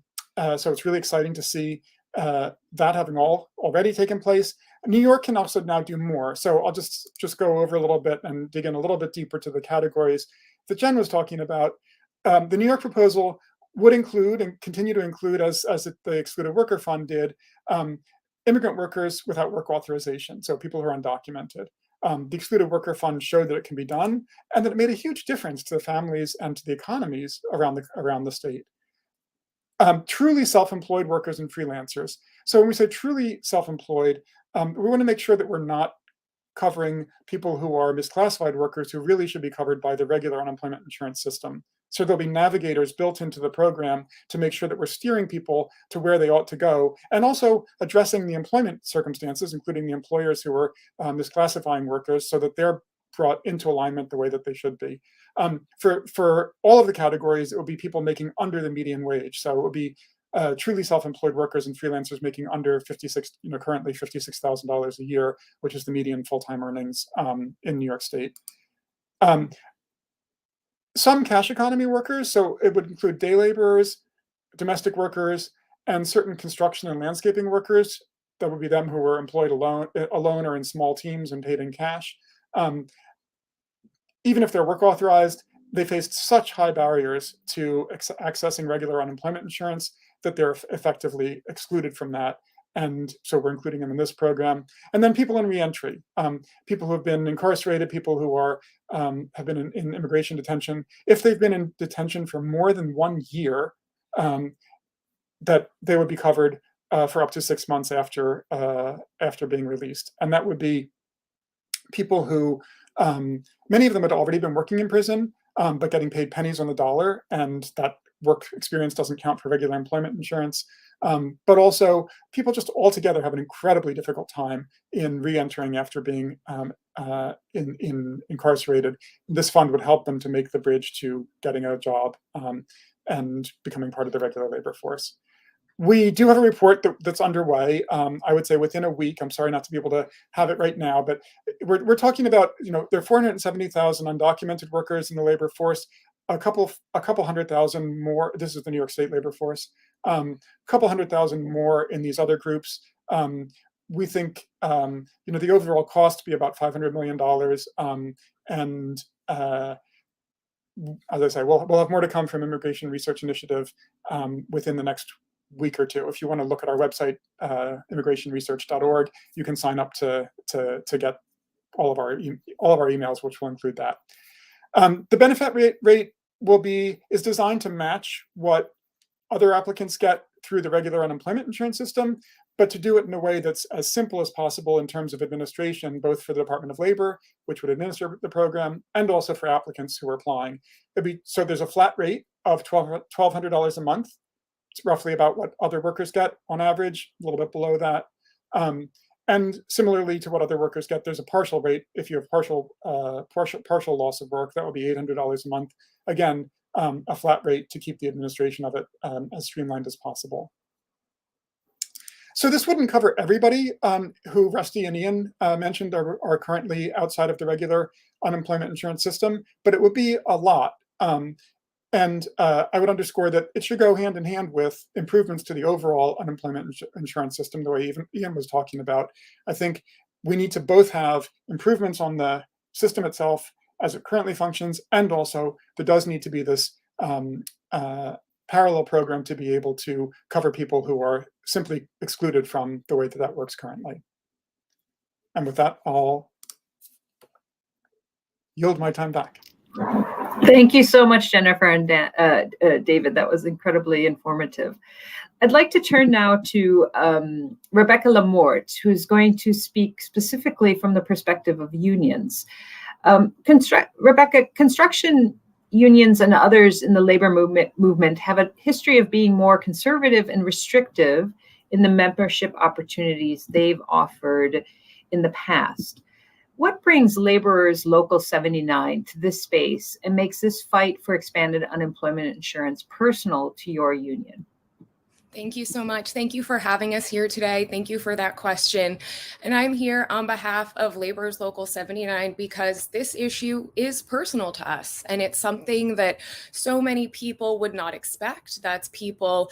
it's really exciting to see that having already taken place. New York can also now do more. So I'll just go over a little bit and dig in a little bit deeper to the categories that Jen was talking about. The New York proposal would include and continue to include, as the Excluded Worker Fund did, immigrant workers without work authorization, so people who are undocumented. The Excluded Worker Fund showed that it can be done, and that it made a huge difference to the families and to the economies around the state. Truly self-employed workers and freelancers. So when we say truly self-employed, we want to make sure that we're not covering people who are misclassified workers who really should be covered by the regular unemployment insurance system. So there'll be navigators built into the program to make sure that we're steering people to where they ought to go, and also addressing the employment circumstances, including the employers who are misclassifying workers, so that they're brought into alignment the way that they should be. For all of the categories, it will be people making under the median wage. So it will be truly self-employed workers and freelancers making under currently $56,000 a year, which is the median full-time earnings in New York State. Some cash economy workers, so it would include day laborers, domestic workers, and certain construction and landscaping workers. That would be them who were employed alone or in small teams and paid in cash. Even if they're work authorized, they faced such high barriers to accessing regular unemployment insurance that they're effectively excluded from that. And so we're including them in this program. And then people in reentry, people who have been incarcerated, people who have been in immigration detention. If they've been in detention for more than 1 year, that they would be covered for up to 6 months after being released. And that would be people who, many of them had already been working in prison, but getting paid pennies on the dollar, and that work experience doesn't count for regular employment insurance. But also people just altogether have an incredibly difficult time in re-entering after being incarcerated. This fund would help them to make the bridge to getting a job and becoming part of the regular labor force. We do have a report that's underway. I would say within a week. I'm sorry not to be able to have it right now, but we're talking about, there are 470,000 undocumented workers in the labor force, a couple 100,000 more. This is the New York State labor force. A couple 100,000 more in these other groups. We think the overall cost to be about $500 million, and as I say, we'll have more to come from Immigration Research Initiative within the next week or two. If you want to look at our website, immigrationresearch.org, you can sign up to get all of our emails, which will include that. The benefit rate is designed to match what other applicants get through the regular unemployment insurance system, but to do it in a way that's as simple as possible in terms of administration, both for the Department of Labor, which would administer the program, and also for applicants who are applying. So there's a flat rate of $1,200 a month It's roughly about what other workers get on average, a little bit below that. And similarly to what other workers get, there's a partial rate. If you have partial loss of work, that would be $800 a month. Again, a flat rate to keep the administration of it as streamlined as possible. So this wouldn't cover everybody who Rusty and Ian mentioned are currently outside of the regular unemployment insurance system, but it would be a lot. And I would underscore that it should go hand in hand with improvements to the overall unemployment insurance system, the way even Ian was talking about. I think we need to both have improvements on the system itself as it currently functions, and also there does need to be this parallel program to be able to cover people who are simply excluded from the way that that works currently. And with that, I'll yield my time back. Thank you so much, Jennifer and David. That was incredibly informative. I'd like to turn now to Rebecca Lamort, who's going to speak specifically from the perspective of unions. Rebecca, construction unions and others in the labor movement have a history of being more conservative and restrictive in the membership opportunities they've offered in the past. What brings Laborers Local 79 to this space and makes this fight for expanded unemployment insurance personal to your union? Thank you so much. Thank you for having us here today. Thank you for that question. And I'm here on behalf of Laborers Local 79 because this issue is personal to us. And it's something that so many people would not expect. That's people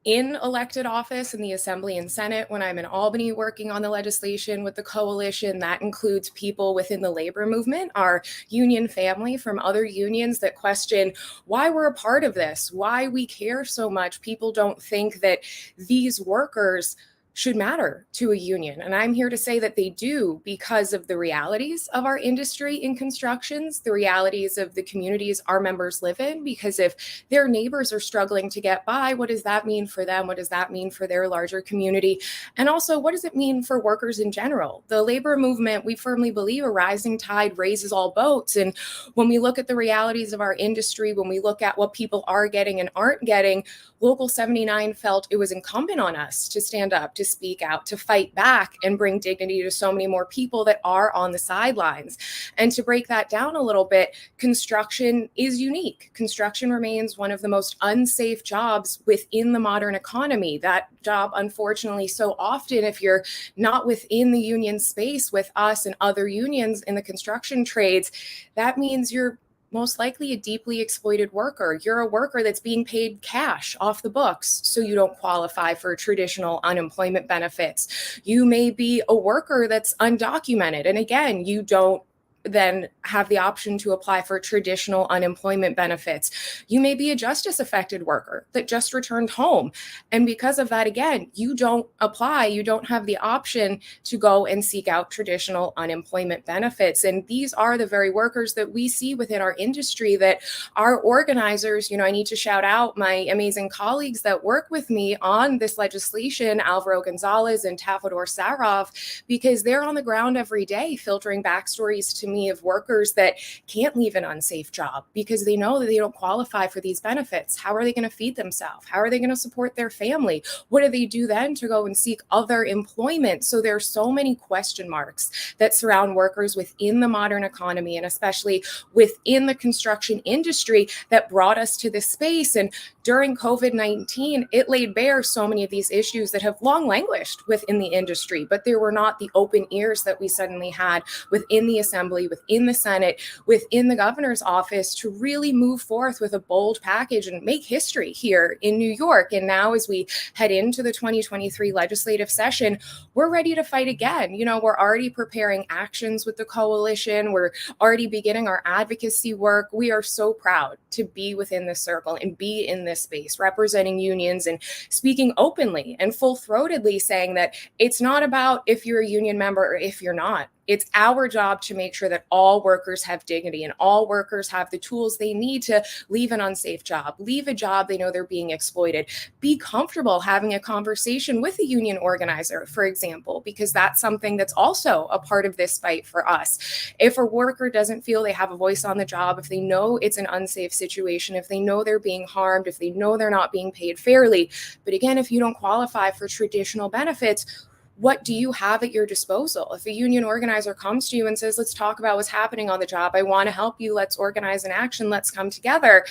in elected office in the Assembly and Senate. When I'm in Albany working on the legislation with the coalition, that includes people within the labor movement, our union family from other unions that question why we're a part of this, why we care so much. People don't think that these workers should matter to a union. And I'm here to say that they do because of the realities of our industry in constructions, the realities of the communities our members live in, because if their neighbors are struggling to get by, what does that mean for them? What does that mean for their larger community? And also, what does it mean for workers in general? The labor movement, we firmly believe a rising tide raises all boats. And when we look at the realities of our industry, when we look at what people are getting and aren't getting, Local 79 felt it was incumbent on us to stand up, to speak out, to fight back and bring dignity to so many more people that are on the sidelines. And to break that down a little bit, construction is unique. Construction remains one of the most unsafe jobs within the modern economy. That job, unfortunately, so often, if you're not within the union space with us and other unions in the construction trades, that means you're most likely a deeply exploited worker. You're a worker that's being paid cash off the books, so you don't qualify for traditional unemployment benefits. You may be a worker that's undocumented, and again, you don't then have the option to apply for traditional unemployment benefits. You may be a justice affected worker that just returned home. And because of that, again, you don't apply, you don't have the option to go and seek out traditional unemployment benefits. And these are the very workers that we see within our industry that our organizers, I need to shout out my amazing colleagues that work with me on this legislation, Alvaro Gonzalez and Tafador Sarov, because they're on the ground every day filtering backstories to me of workers that can't leave an unsafe job because they know that they don't qualify for these benefits. How are they going to feed themselves? How are they going to support their family? What do they do then to go and seek other employment? So there are so many question marks that surround workers within the modern economy and especially within the construction industry that brought us to this space. And during COVID-19, it laid bare so many of these issues that have long languished within the industry, but there were not the open ears that we suddenly had within the Assembly, within the Senate, within the governor's office to really move forth with a bold package and make history here in New York. And now as we head into the 2023 legislative session, we're ready to fight again. We're already preparing actions with the coalition. We're already beginning our advocacy work. We are so proud to be within this circle and be in this space, representing unions and speaking openly and full-throatedly saying that it's not about if you're a union member or if you're not. It's our job to make sure that all workers have dignity and all workers have the tools they need to leave an unsafe job, leave a job they know they're being exploited, be comfortable having a conversation with a union organizer, for example, because that's something that's also a part of this fight for us. If a worker doesn't feel they have a voice on the job, if they know it's an unsafe situation, if they know they're being harmed, if they know they're not being paid fairly, but again, if you don't qualify for traditional benefits, what do you have at your disposal? If a union organizer comes to you and says, let's talk about what's happening on the job, I want to help you, let's organize an action, let's come together.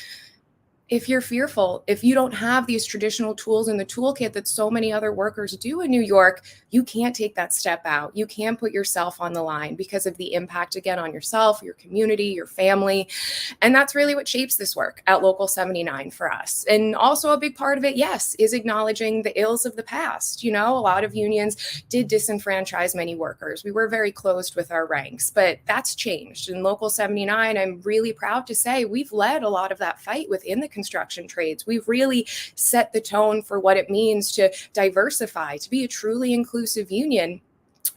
If you're fearful, if you don't have these traditional tools in the toolkit that so many other workers do in New York, you can't take that step out. You can't put yourself on the line because of the impact, again, on yourself, your community, your family. And that's really what shapes this work at Local 79 for us. And also a big part of it, yes, is acknowledging the ills of the past. You know, a lot of unions did disenfranchise many workers. We were very closed with our ranks, but that's changed. In Local 79, I'm really proud to say we've led a lot of that fight within the construction trades. We've really set the tone for what it means to diversify, to be a truly inclusive union.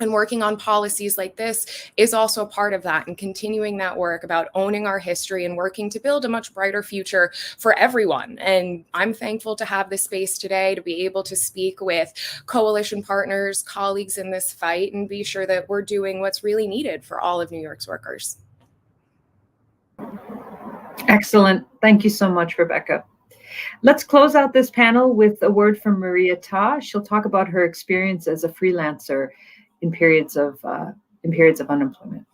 And working on policies like this is also a part of that, and continuing that work about owning our history and working to build a much brighter future for everyone. And I'm thankful to have this space today to be able to speak with coalition partners, colleagues in this fight, and be sure that we're doing what's really needed for all of New York's workers. Excellent. Thank you so much, Rebecca. Let's close out this panel with a word from Maria Ta. She'll talk about her experience as a freelancer in periods of unemployment.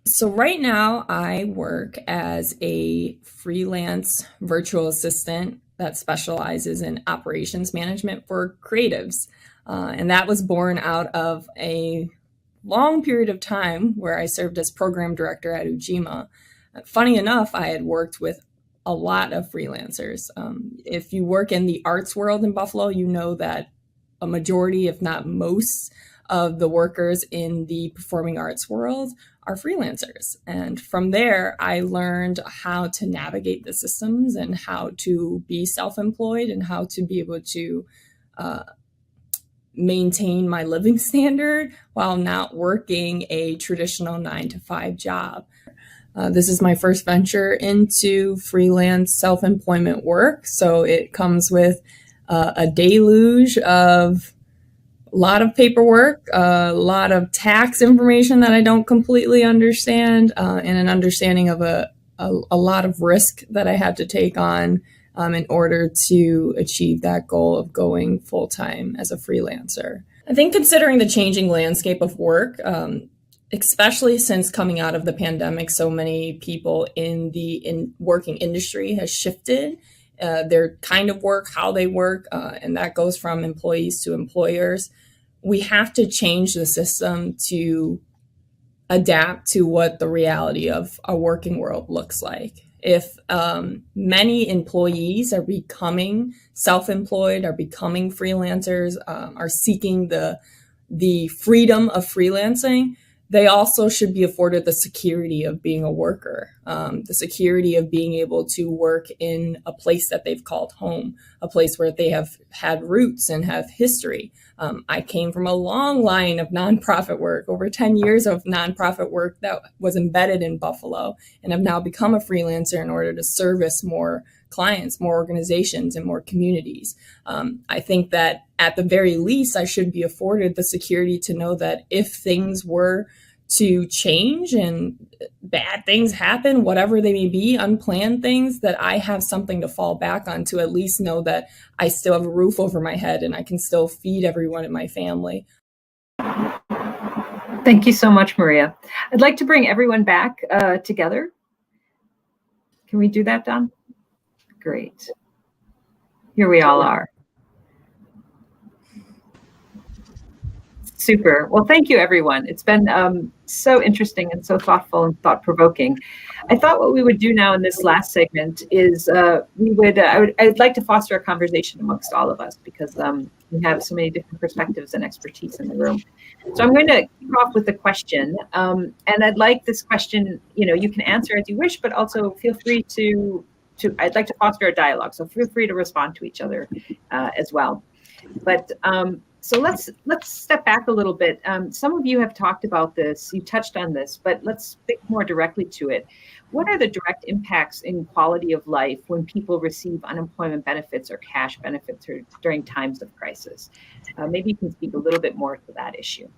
So right now I work as a freelance virtual assistant that specializes in operations management for creatives. And that was born out of a long period of time where I served as program director at Ujima. Funny enough, I had worked with a lot of freelancers. If you work in the arts world in Buffalo, you know that a majority, if not most, of the workers in the performing arts world are freelancers. And from there, I learned how to navigate the systems and how to be self-employed and how to be able to maintain my living standard while not working a traditional 9-to-5 job. This is my first venture into freelance self-employment work. So it comes with a deluge of a lot of paperwork, a lot of tax information that I don't completely understand, and an understanding of a lot of risk that I had to take on in order to achieve that goal of going full-time as a freelancer. I think considering the changing landscape of work, especially since coming out of the pandemic, so many people in the working industry has shifted their kind of work, how they work, and that goes from employees to employers. We have to change the system to adapt to what the reality of a working world looks like. If many employees are becoming self-employed, are becoming freelancers, are seeking the freedom of freelancing, they also should be afforded the security of being a worker, the security of being able to work in a place that they've called home, a place where they have had roots and have history. I came from a long line of nonprofit work, over 10 years of nonprofit work that was embedded in Buffalo, and have now become a freelancer in order to service more clients, more organizations, and more communities. I think that at the very least, I should be afforded the security to know that if things were to change and bad things happen, whatever they may be, unplanned things, that I have something to fall back on to at least know that I still have a roof over my head and I can still feed everyone in my family. Thank you so much, Maria. I'd like to bring everyone back together. Can we do that, Don? Great. Here we all are. Super. Well, thank you, everyone. It's been so interesting and so thoughtful and thought-provoking. I thought what we would do now in this last segment is I'd like to foster a conversation amongst all of us because we have so many different perspectives and expertise in the room. So I'm going to kick off with a question, and I'd like this question, you can answer as you wish, but also feel free to I'd like to foster a dialogue. So feel free to respond to each other as well. But So let's step back a little bit. Some of you have talked about this, you touched on this, but let's think more directly to it. What are the direct impacts in quality of life when people receive unemployment benefits or cash benefits during times of crisis? Maybe you can speak a little bit more to that issue.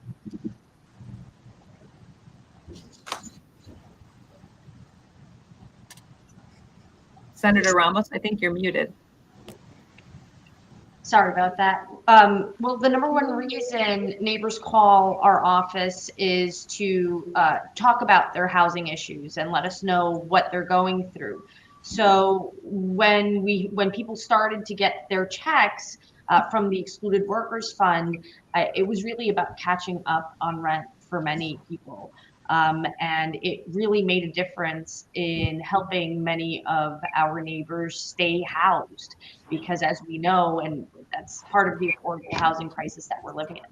Senator Ramos, I think you're muted. Sorry about that. Well, the number one reason neighbors call our office is to talk about their housing issues and let us know what they're going through. So when people started to get their checks from the Excluded Workers Fund, it was really about catching up on rent for many people. And it really made a difference in helping many of our neighbors stay housed, because as we know, and that's part of the affordable housing crisis that we're living in.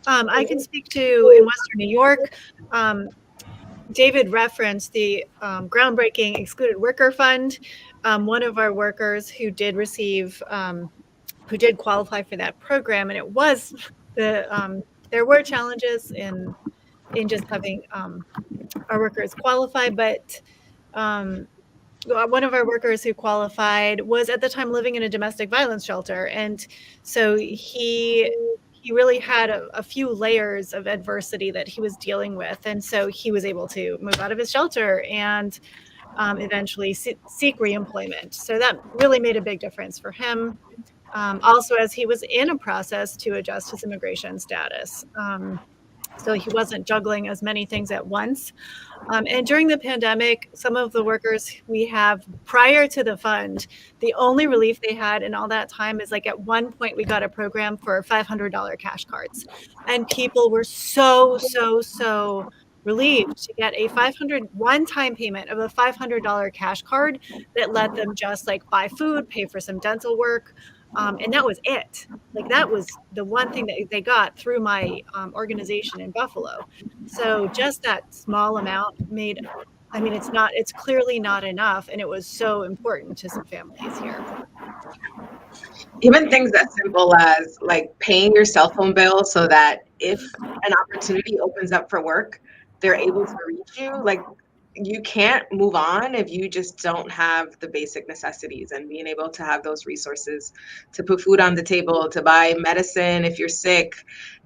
I can speak to in Western New York. David referenced the groundbreaking Excluded Worker Fund. One of our workers who did receive, who did qualify for that program, and it was there were challenges in just having our workers qualify, but one of our workers who qualified was at the time living in a domestic violence shelter, and so he really had a few layers of adversity that he was dealing with, and so he was able to move out of his shelter and eventually seek reemployment. So that really made a big difference for him. Also, as he was in a process to adjust his immigration status. So he wasn't juggling as many things at once. And during the pandemic, some of the workers we have prior to the fund, the only relief they had in all that time is like at one point we got a program for $500 cash cards. And people were so relieved to get a one-time payment of a $500 cash card that let them just like buy food, pay for some dental work. And that was it. Like that was the one thing that they got through my organization in Buffalo. So just that small amount it's clearly not enough. And it was so important to some families here. Even things as simple as like paying your cell phone bill so that if an opportunity opens up for work, they're able to reach you. Like you can't move on if you just don't have the basic necessities, and being able to have those resources to put food on the table, to buy medicine if you're sick,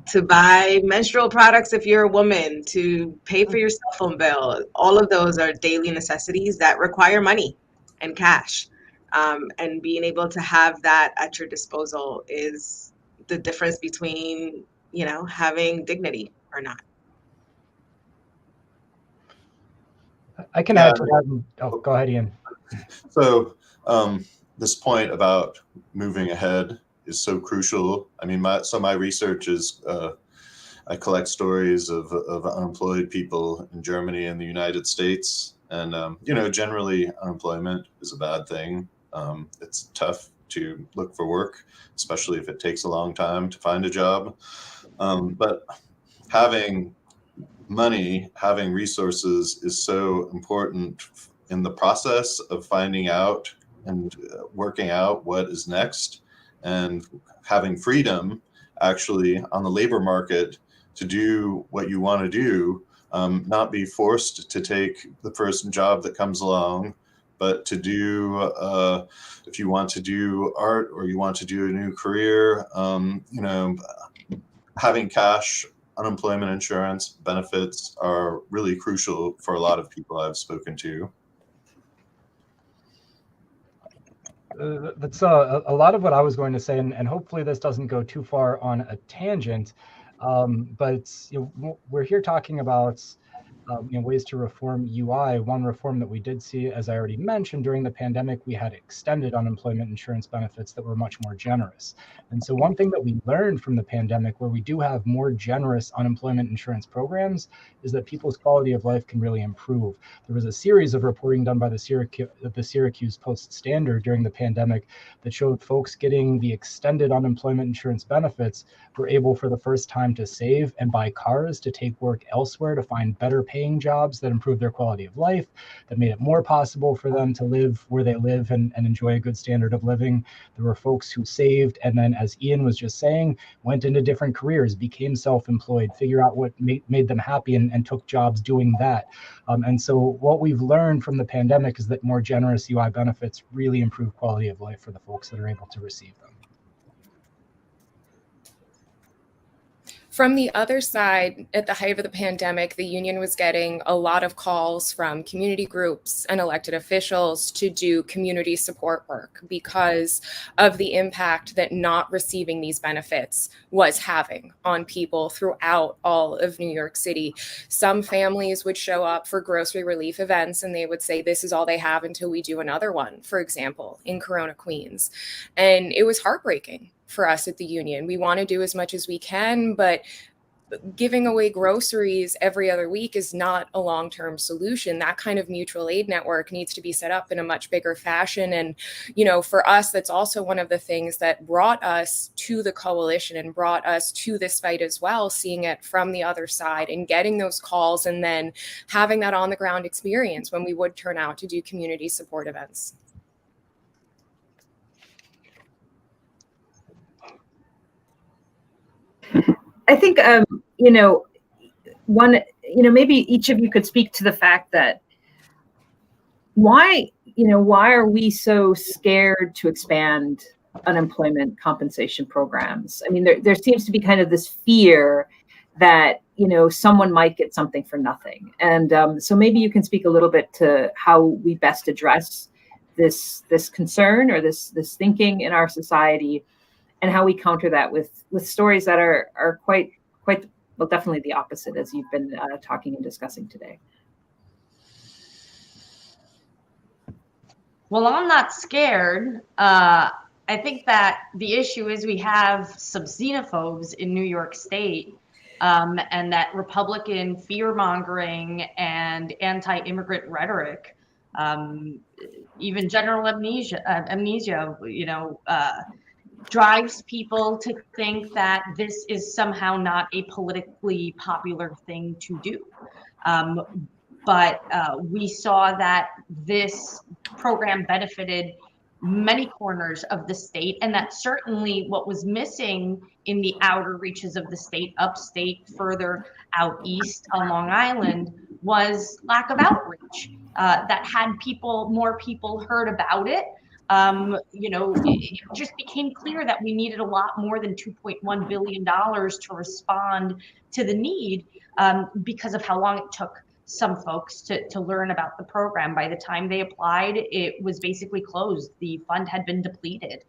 to buy menstrual products if you're a woman, to pay for your cell phone bill. All of those are daily necessities that require money and cash. And being able to have that at your disposal is the difference between, having dignity or not. I can add to that. Oh, go ahead, Ian. So this point about moving ahead is so crucial. I mean, my research is I collect stories of unemployed people in Germany and the United States, and generally unemployment is a bad thing. It's tough to look for work, especially if it takes a long time to find a job. But having money, having resources is so important in the process of finding out and working out what is next, and having freedom actually on the labor market to do what you want to do, not be forced to take the first job that comes along, but to do, if you want to do art or you want to do a new career, having cash, unemployment insurance benefits are really crucial for a lot of people I've spoken to. That's a lot of what I was going to say, and hopefully this doesn't go too far on a tangent. But we're here talking about ways to reform UI. One reform that we did see, as I already mentioned, during the pandemic, we had extended unemployment insurance benefits that were much more generous. And so one thing that we learned from the pandemic, where we do have more generous unemployment insurance programs, is that people's quality of life can really improve. There was a series of reporting done by the Syracuse Post-Standard during the pandemic that showed folks getting the extended unemployment insurance benefits were able for the first time to save and buy cars, to take work elsewhere, to find better paying jobs that improved their quality of life, that made it more possible for them to live where they live and enjoy a good standard of living. There were folks who saved, and then, as Ian was just saying, went into different careers, became self-employed, figure out what made them happy, and took jobs doing that. And so what we've learned from the pandemic is that more generous UI benefits really improve quality of life for the folks that are able to receive them. From the other side, at the height of the pandemic, the union was getting a lot of calls from community groups and elected officials to do community support work because of the impact that not receiving these benefits was having on people throughout all of New York City. Some families would show up for grocery relief events and they would say, this is all they have until we do another one, for example, in Corona, Queens. And it was heartbreaking for us at the union. We want to do as much as we can, but giving away groceries every other week is not a long-term solution. That kind of mutual aid network needs to be set up in a much bigger fashion. And, for us, that's also one of the things that brought us to the coalition and brought us to this fight as well, seeing it from the other side and getting those calls and then having that on the ground experience when we would turn out to do community support events. I think, maybe each of you could speak to the fact that why are we so scared to expand unemployment compensation programs? I mean, there seems to be kind of this fear that, someone might get something for nothing. And so maybe you can speak a little bit to how we best address this concern or this thinking in our society, and how we counter that with stories that are quite well, definitely the opposite, as you've been talking and discussing today. Well, I'm not scared. I think that the issue is we have some xenophobes in New York State, and that Republican fear-mongering and anti-immigrant rhetoric, even general amnesia, drives people to think that this is somehow not a politically popular thing to do. But we saw that this program benefited many corners of the state, and that certainly what was missing in the outer reaches of the state, upstate, further out east on Long Island, was lack of outreach. That had more people heard about it. It just became clear that we needed a lot more than $2.1 billion to respond to the need, because of how long it took some folks to learn about the program. By the time they applied, it was basically closed. The fund had been depleted.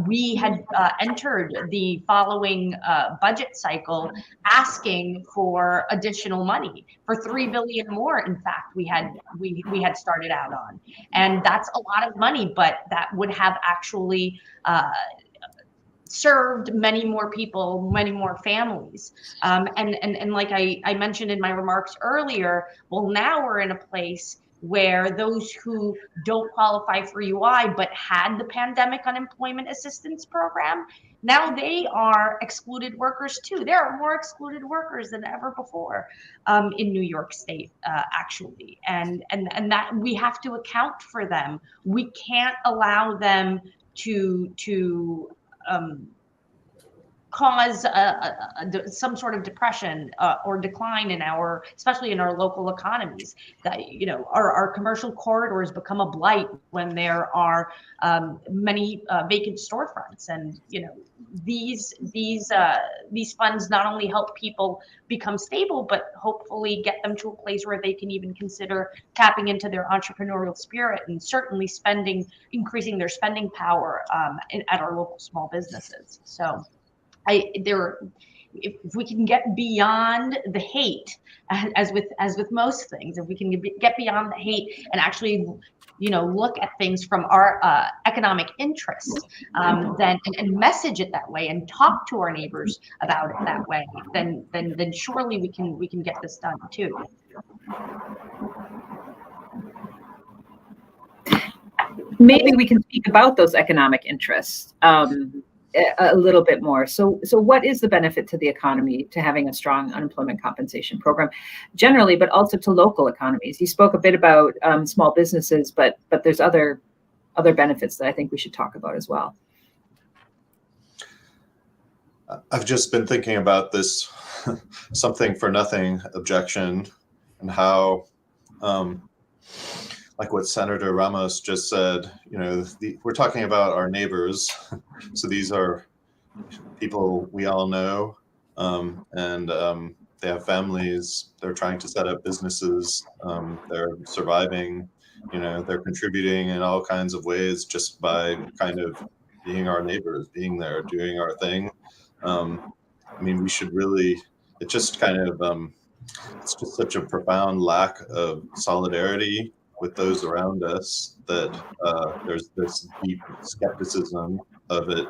We had entered the following budget cycle asking for additional money, for $3 billion more. In fact, we had started out on, and that's a lot of money, but that would have actually served many more people, many more families. And like I mentioned in my remarks earlier, well, now we're in a place where those who don't qualify for UI but had the pandemic unemployment assistance program, now they are excluded workers too. There are more excluded workers than ever before in New York State, actually. And that we have to account for them. We can't allow them to cause some sort of depression or decline in especially in our local economies. That our commercial corridors become a blight when there are many vacant storefronts, and these funds not only help people become stable, but hopefully get them to a place where they can even consider tapping into their entrepreneurial spirit, and certainly increasing their spending power at our local small businesses. So if we can get beyond the hate, as with most things, if we can get beyond the hate and actually look at things from our economic interests, then and message it that way, and talk to our neighbors about it that way, then surely we can get this done too. Maybe we can speak about those economic interests. a little bit more. So what is the benefit to the economy to having a strong unemployment compensation program generally, but also to local economies? You spoke a bit about small businesses, but there's other benefits that I think we should talk about as well. I've just been thinking about this something for nothing objection and how, like what Senator Ramos just said, we're talking about our neighbors. So these are people we all know, and they have families, they're trying to set up businesses, they're surviving, they're contributing in all kinds of ways just by kind of being our neighbors, being there, doing our thing. We should really, it's just such a profound lack of solidarity with those around us that there's this deep skepticism of it.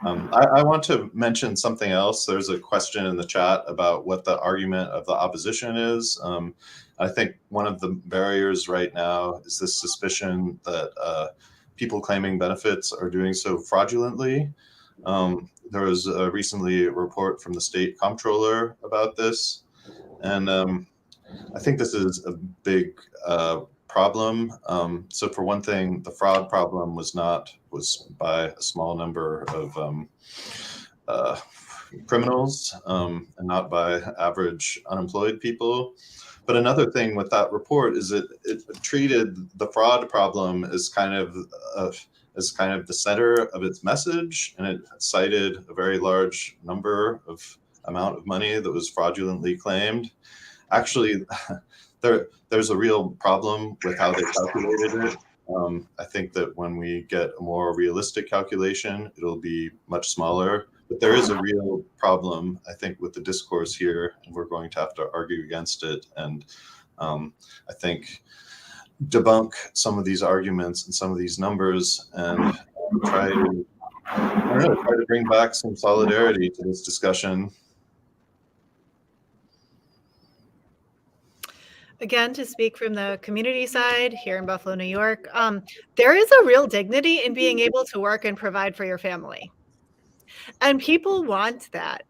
I want to mention something else. There's a question in the chat about what the argument of the opposition is. I think one of the barriers right now is this suspicion that people claiming benefits are doing so fraudulently. There was recently a report from the state comptroller about this. And I think this is a big problem. So for one thing, the fraud problem was by a small number of criminals and not by average unemployed people. But another thing with that report is it treated the fraud problem as kind of the center of its message, and it cited a very large amount of money that was fraudulently claimed. Actually, there's a real problem with how they calculated it. I think that when we get a more realistic calculation, it'll be much smaller. But there is a real problem, I think, with the discourse here, and we're going to have to argue against it. And I think debunk some of these arguments and some of these numbers and try to bring back some solidarity to this discussion. Again, to speak from the community side here in Buffalo, New York, there is a real dignity in being able to work and provide for your family. And people want that.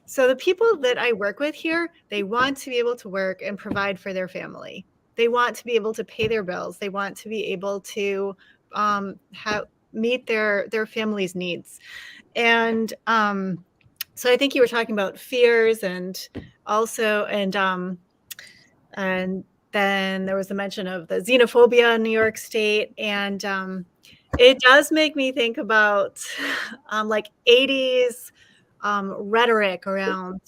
So the people that I work with here, they want to be able to work and provide for their family. They want to be able to pay their bills. They want to be able to meet their family's needs. And so I think you were talking about fears and then there was the mention of the xenophobia in New York State. And it does make me think about like 80s rhetoric around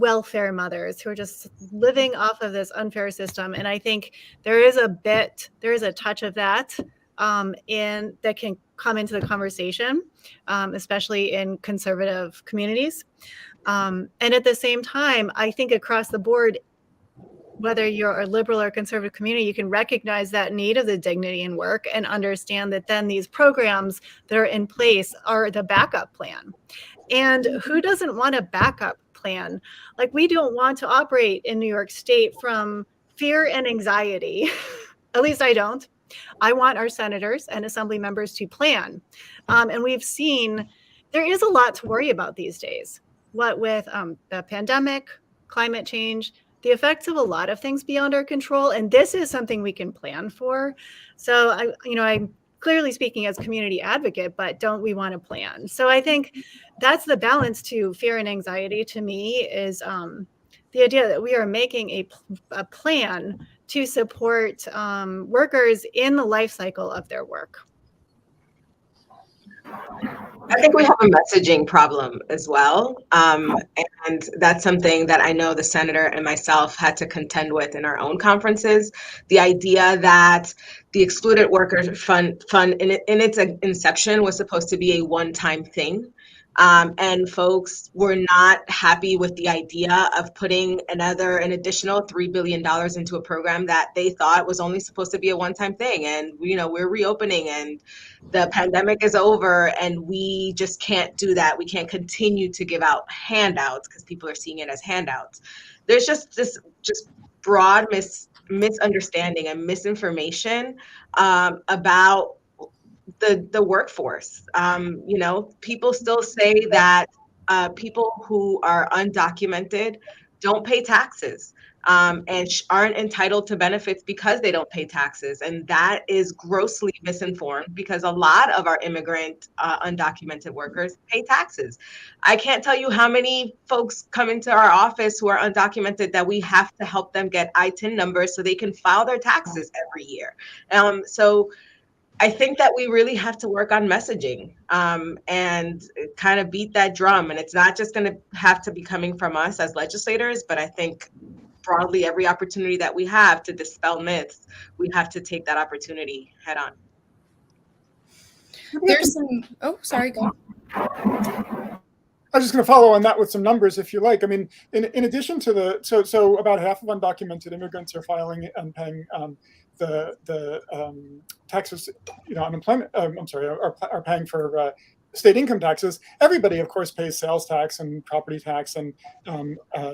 welfare mothers who are just living off of this unfair system. And I think there is a touch of that that can come into the conversation, especially in conservative communities. And at the same time, I think across the board, whether you're a liberal or conservative community, you can recognize that need of the dignity in work and understand that then these programs that are in place are the backup plan. And who doesn't want a backup plan? Like, we don't want to operate in New York State from fear and anxiety. At least I don't. I want our senators and assembly members to plan. And we've seen there is a lot to worry about these days. What with the pandemic, climate change, the effects of a lot of things beyond our control. And this is something we can plan for. So I'm clearly speaking as community advocate, but don't we want to plan? So I think that's the balance to fear and anxiety to me is the idea that we are making a plan to support workers in the life cycle of their work. I think we have a messaging problem as well. And that's something that I know the senator and myself had to contend with in our own conferences. The idea that the Excluded Worker Fund in its inception was supposed to be a one-time thing. And folks were not happy with the idea of putting an additional $3 billion into a program that they thought was only supposed to be a one-time thing. And, we're reopening and the pandemic is over and we just can't do that. We can't continue to give out handouts because people are seeing it as handouts. There's just this broad misunderstanding and misinformation about the workforce. People still say that people who are undocumented don't pay taxes, and aren't entitled to benefits because they don't pay taxes. And that is grossly misinformed, because a lot of our immigrant undocumented workers pay taxes. I can't tell you how many folks come into our office who are undocumented that we have to help them get ITIN numbers so they can file their taxes every year. So I think that we really have to work on messaging, and kind of beat that drum. And it's not just going to have to be coming from us as legislators, but I think broadly every opportunity that we have to dispel myths, we have to take that opportunity head on. There's some, oh, sorry, go. I was just going to follow on that with some numbers, if you like. I mean, in addition to the, so about half of undocumented immigrants are filing and paying the taxes, unemployment, are paying for state income taxes. Everybody, of course, pays sales tax and property tax and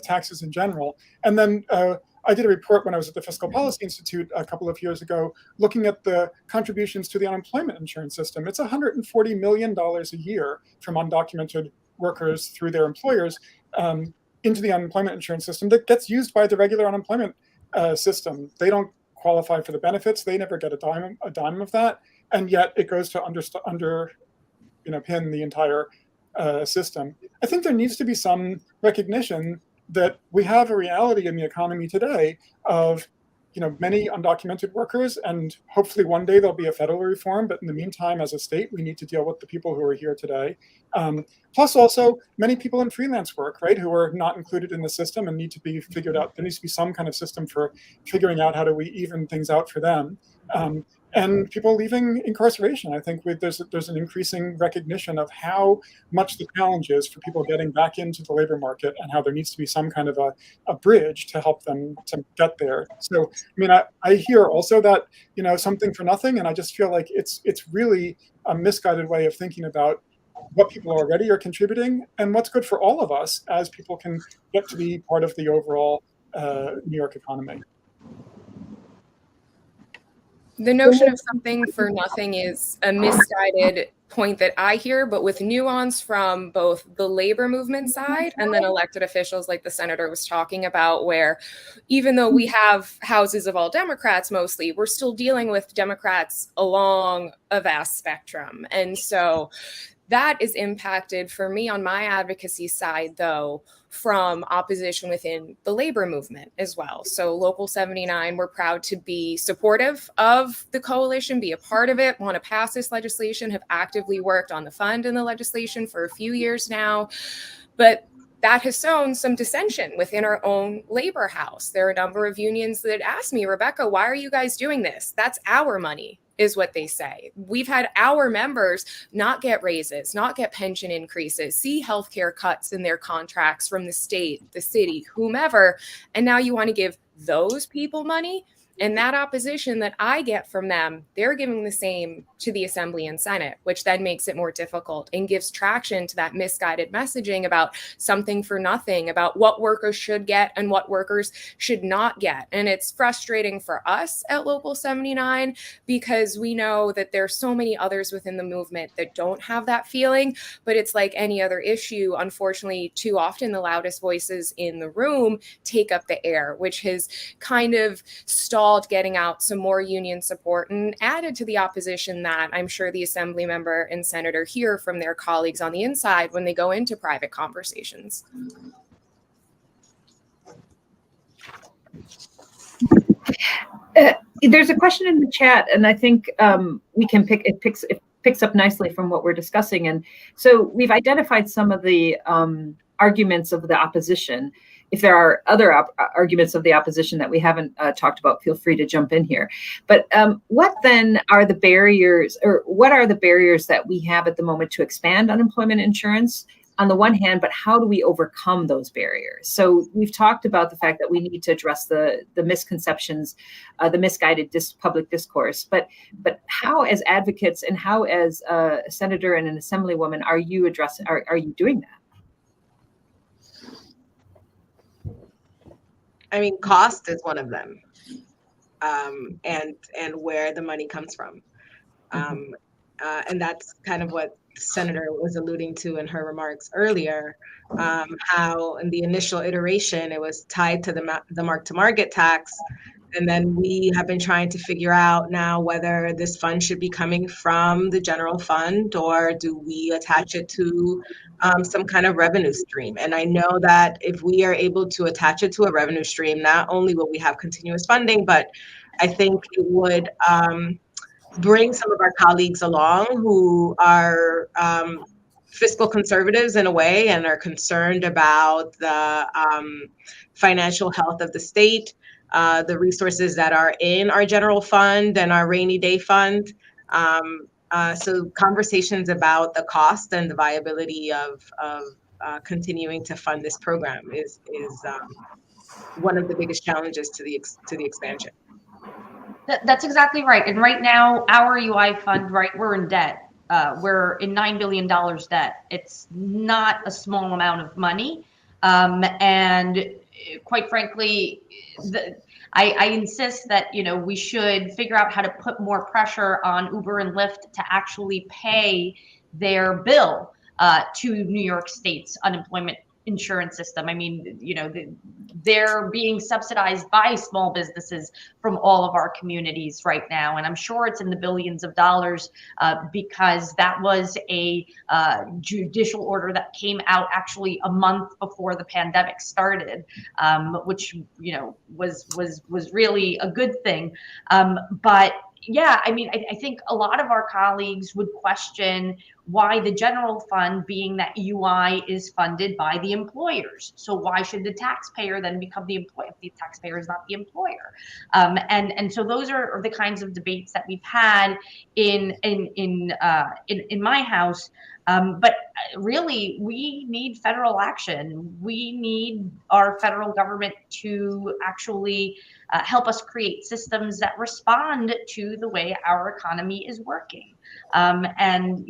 taxes in general. And then I did a report when I was at the Fiscal Policy Institute a couple of years ago, looking at the contributions to the unemployment insurance system. It's $140 million a year from undocumented workers through their employers into the unemployment insurance system that gets used by the regular unemployment system. They don't qualify for the benefits. They never get a dime of that, and yet it goes to pin the entire system. I think there needs to be some recognition that we have a reality in the economy today of many undocumented workers, and hopefully one day there'll be a federal reform. But in the meantime, as a state, we need to deal with the people who are here today. Plus also many people in freelance work, right, who are not included in the system and need to be figured out. There needs to be some kind of system for figuring out how do we even things out for them. And people leaving incarceration. I think there's an increasing recognition of how much the challenge is for people getting back into the labor market, and how there needs to be some kind of a bridge to help them to get there. So, I mean, I hear also that, something for nothing, and I just feel like it's really a misguided way of thinking about what people already are contributing and what's good for all of us as people can get to be part of the overall New York economy. The notion of something for nothing is a misguided point that I hear, but with nuance from both the labor movement side and then elected officials like the senator was talking about, where even though we have houses of all Democrats mostly, we're still dealing with Democrats along a vast spectrum. And so that is impacted for me on my advocacy side, though, from opposition within the labor movement as well. So Local 79, we're proud to be supportive of the coalition, be a part of it, want to pass this legislation, have actively worked on the fund and the legislation for a few years now. But that has sown some dissension within our own labor house. There are a number of unions that ask me, Rebecca, why are you guys doing this? That's our money, is what they say. We've had our members not get raises, not get pension increases, see healthcare cuts in their contracts from the state, the city, whomever. And now you want to give those people money? And that opposition that I get from them, they're giving the same to the Assembly and Senate, which then makes it more difficult and gives traction to that misguided messaging about something for nothing, about what workers should get and what workers should not get. And it's frustrating for us at Local 79 because we know that there's so many others within the movement that don't have that feeling. But it's like any other issue. Unfortunately, too often the loudest voices in the room take up the air, which has kind of stalled getting out some more union support and added to the opposition that I'm sure the assembly member and senator hear from their colleagues on the inside when they go into private conversations. There's a question in the chat, and I think we can it picks up nicely from what we're discussing. And so we've identified some of the arguments of the opposition. If there are other arguments of the opposition that we haven't talked about, feel free to jump in here. But what then are the barriers, or what are the barriers that we have at the moment to expand unemployment insurance on the one hand, but how do we overcome those barriers? So we've talked about the fact that we need to address the misconceptions, the misguided public discourse, but how as advocates and how as a senator and an assemblywoman are you addressing, are you doing that? I mean, cost is one of them, and where the money comes from. and that's kind of what the Senator was alluding to in her remarks earlier, how in the initial iteration, it was tied to the mark-to-market tax. And then we have been trying to figure out now whether this fund should be coming from the general fund, or do we attach it to some kind of revenue stream. And I know that if we are able to attach it to a revenue stream, not only will we have continuous funding, but I think it would bring some of our colleagues along who are fiscal conservatives in a way and are concerned about the financial health of the state, the resources that are in our general fund and our rainy day fund. So conversations about the cost and the viability of continuing to fund this program is one of the biggest challenges to the expansion. That's exactly right. And right now, our UI fund, right, we're in debt. We're in $9 billion debt. It's not a small amount of money. And quite frankly, I insist that, we should figure out how to put more pressure on Uber and Lyft to actually pay their bill to New York State's unemployment insurance system. I mean, they're being subsidized by small businesses from all of our communities right now. And I'm sure it's in the billions of dollars because that was a judicial order that came out actually a month before the pandemic started, which, was really a good thing. But yeah, I mean, I think a lot of our colleagues would question why the general fund, being that UI is funded by the employers. So why should the taxpayer then become the employer if the taxpayer is not the employer? And so those are the kinds of debates that we've had in my house. But really, we need federal action. We need our federal government to actually help us create systems that respond to the way our economy is working. And,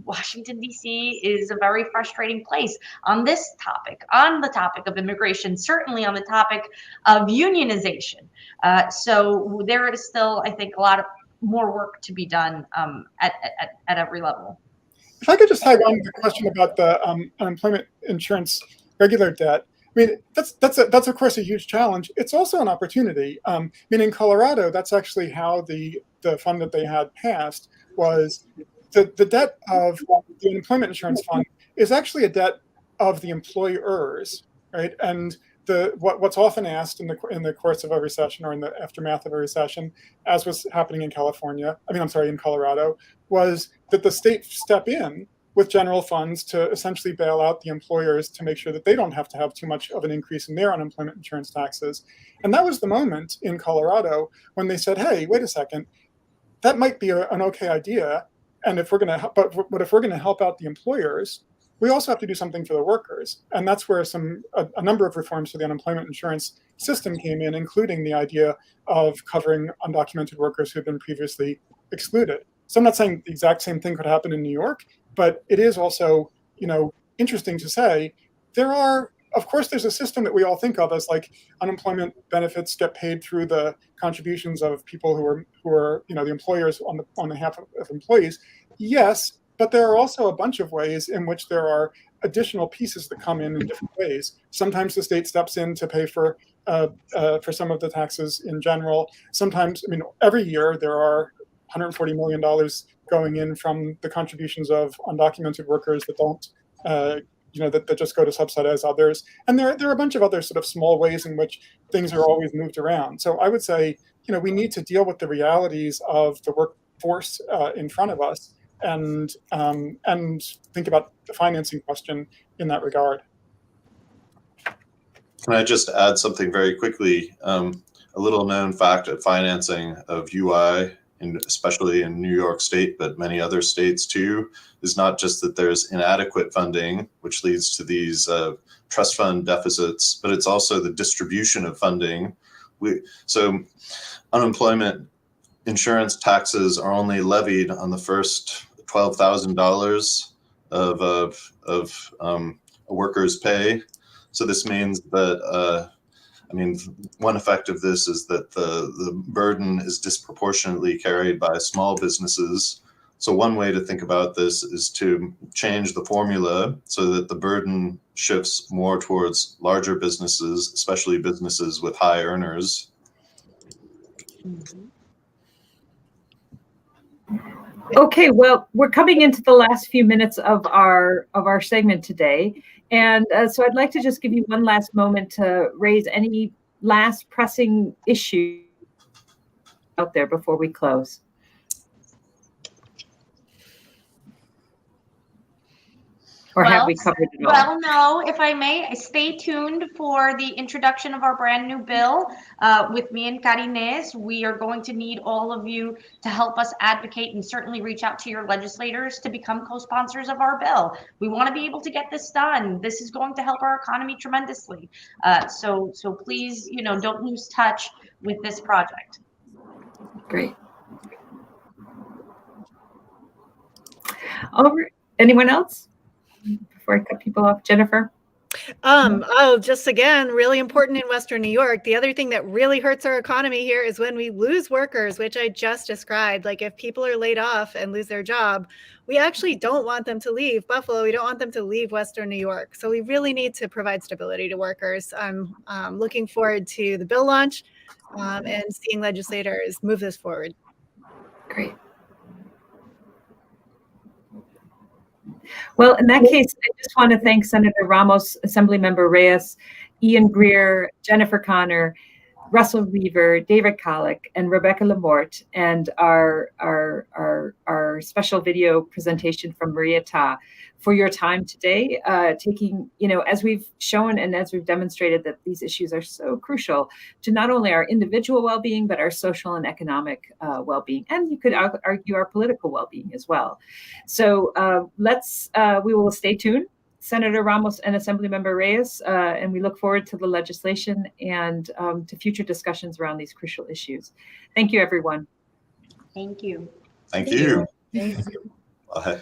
Washington, D.C. is a very frustrating place on this topic, on the topic of immigration, certainly on the topic of unionization. So there is still, I think, a lot of more work to be done at every level. If I could just tag on the question about the unemployment insurance regular debt. I mean, that's of course a huge challenge. It's also an opportunity. In Colorado, that's actually how the fund that they had passed was the debt of the unemployment insurance fund is actually a debt of the employers, right? And what's often asked in the course of a recession or in the aftermath of a recession, as was happening in in Colorado, was that the state step in with general funds to essentially bail out the employers to make sure that they don't have to have too much of an increase in their unemployment insurance taxes. And that was the moment in Colorado when they said, hey, wait a second, that might be an okay idea. And if we're going to, but if we're going to help out the employers, we also have to do something for the workers. And that's where a number of reforms to the unemployment insurance system came in, including the idea of covering undocumented workers who had been previously excluded. So I'm not saying the exact same thing could happen in New York, but it is also, interesting to say of course, there's a system that we all think of as like unemployment benefits get paid through the contributions of people who are the employers on behalf of employees. Yes, but there are also a bunch of ways in which there are additional pieces that come in different ways. Sometimes the state steps in to pay for some of the taxes in general. Sometimes, every year there are $140 million going in from the contributions of undocumented workers that don't, that just go to subsidize others. And there are a bunch of other sort of small ways in which things are always moved around. So I would say, we need to deal with the realities of the workforce in front of us and think about the financing question in that regard. Can I just add something very quickly? A little known fact of financing of UI, especially in New York State, but many other states too, is not just that there's inadequate funding, which leads to these trust fund deficits, but it's also the distribution of funding. So unemployment insurance taxes are only levied on the first $12,000 of a worker's pay. So this means that one effect of this is that the burden is disproportionately carried by small businesses. So one way to think about this is to change the formula so that the burden shifts more towards larger businesses, especially businesses with high earners. Okay, well, we're coming into the last few minutes of our segment today, and so I'd like to just give you one last moment to raise any last pressing issue out there before we close. Or have we covered it all? Well, no, if I may, stay tuned for the introduction of our brand new bill with me and Karines. We are going to need all of you to help us advocate and certainly reach out to your legislators to become co-sponsors of our bill. We want to be able to get this done. This is going to help our economy tremendously. So please, don't lose touch with this project. Great. Over. Anyone else? Before I cut people off, Jennifer? Just again, really important in Western New York. The other thing that really hurts our economy here is when we lose workers, which I just described. Like if people are laid off and lose their job, we actually don't want them to leave Buffalo. We don't want them to leave Western New York. So we really need to provide stability to workers. I'm looking forward to the bill launch and seeing legislators move this forward. Great. Well, in that case, I just want to thank Senator Ramos, Assemblymember Reyes, Ian Greer, Jennifer Connor, Russell Weaver, David Kollick, and Rebecca Lamorte, and our special video presentation from Maria Ta for your time today, taking, as we've shown and as we've demonstrated that these issues are so crucial to not only our individual well-being, but our social and economic well-being, and you could argue our political well-being as well. So we will stay tuned, Senator Ramos and Assemblymember Reyes, and we look forward to the legislation and to future discussions around these crucial issues. Thank you, everyone. Thank you. Thank you. Thank you. Bye.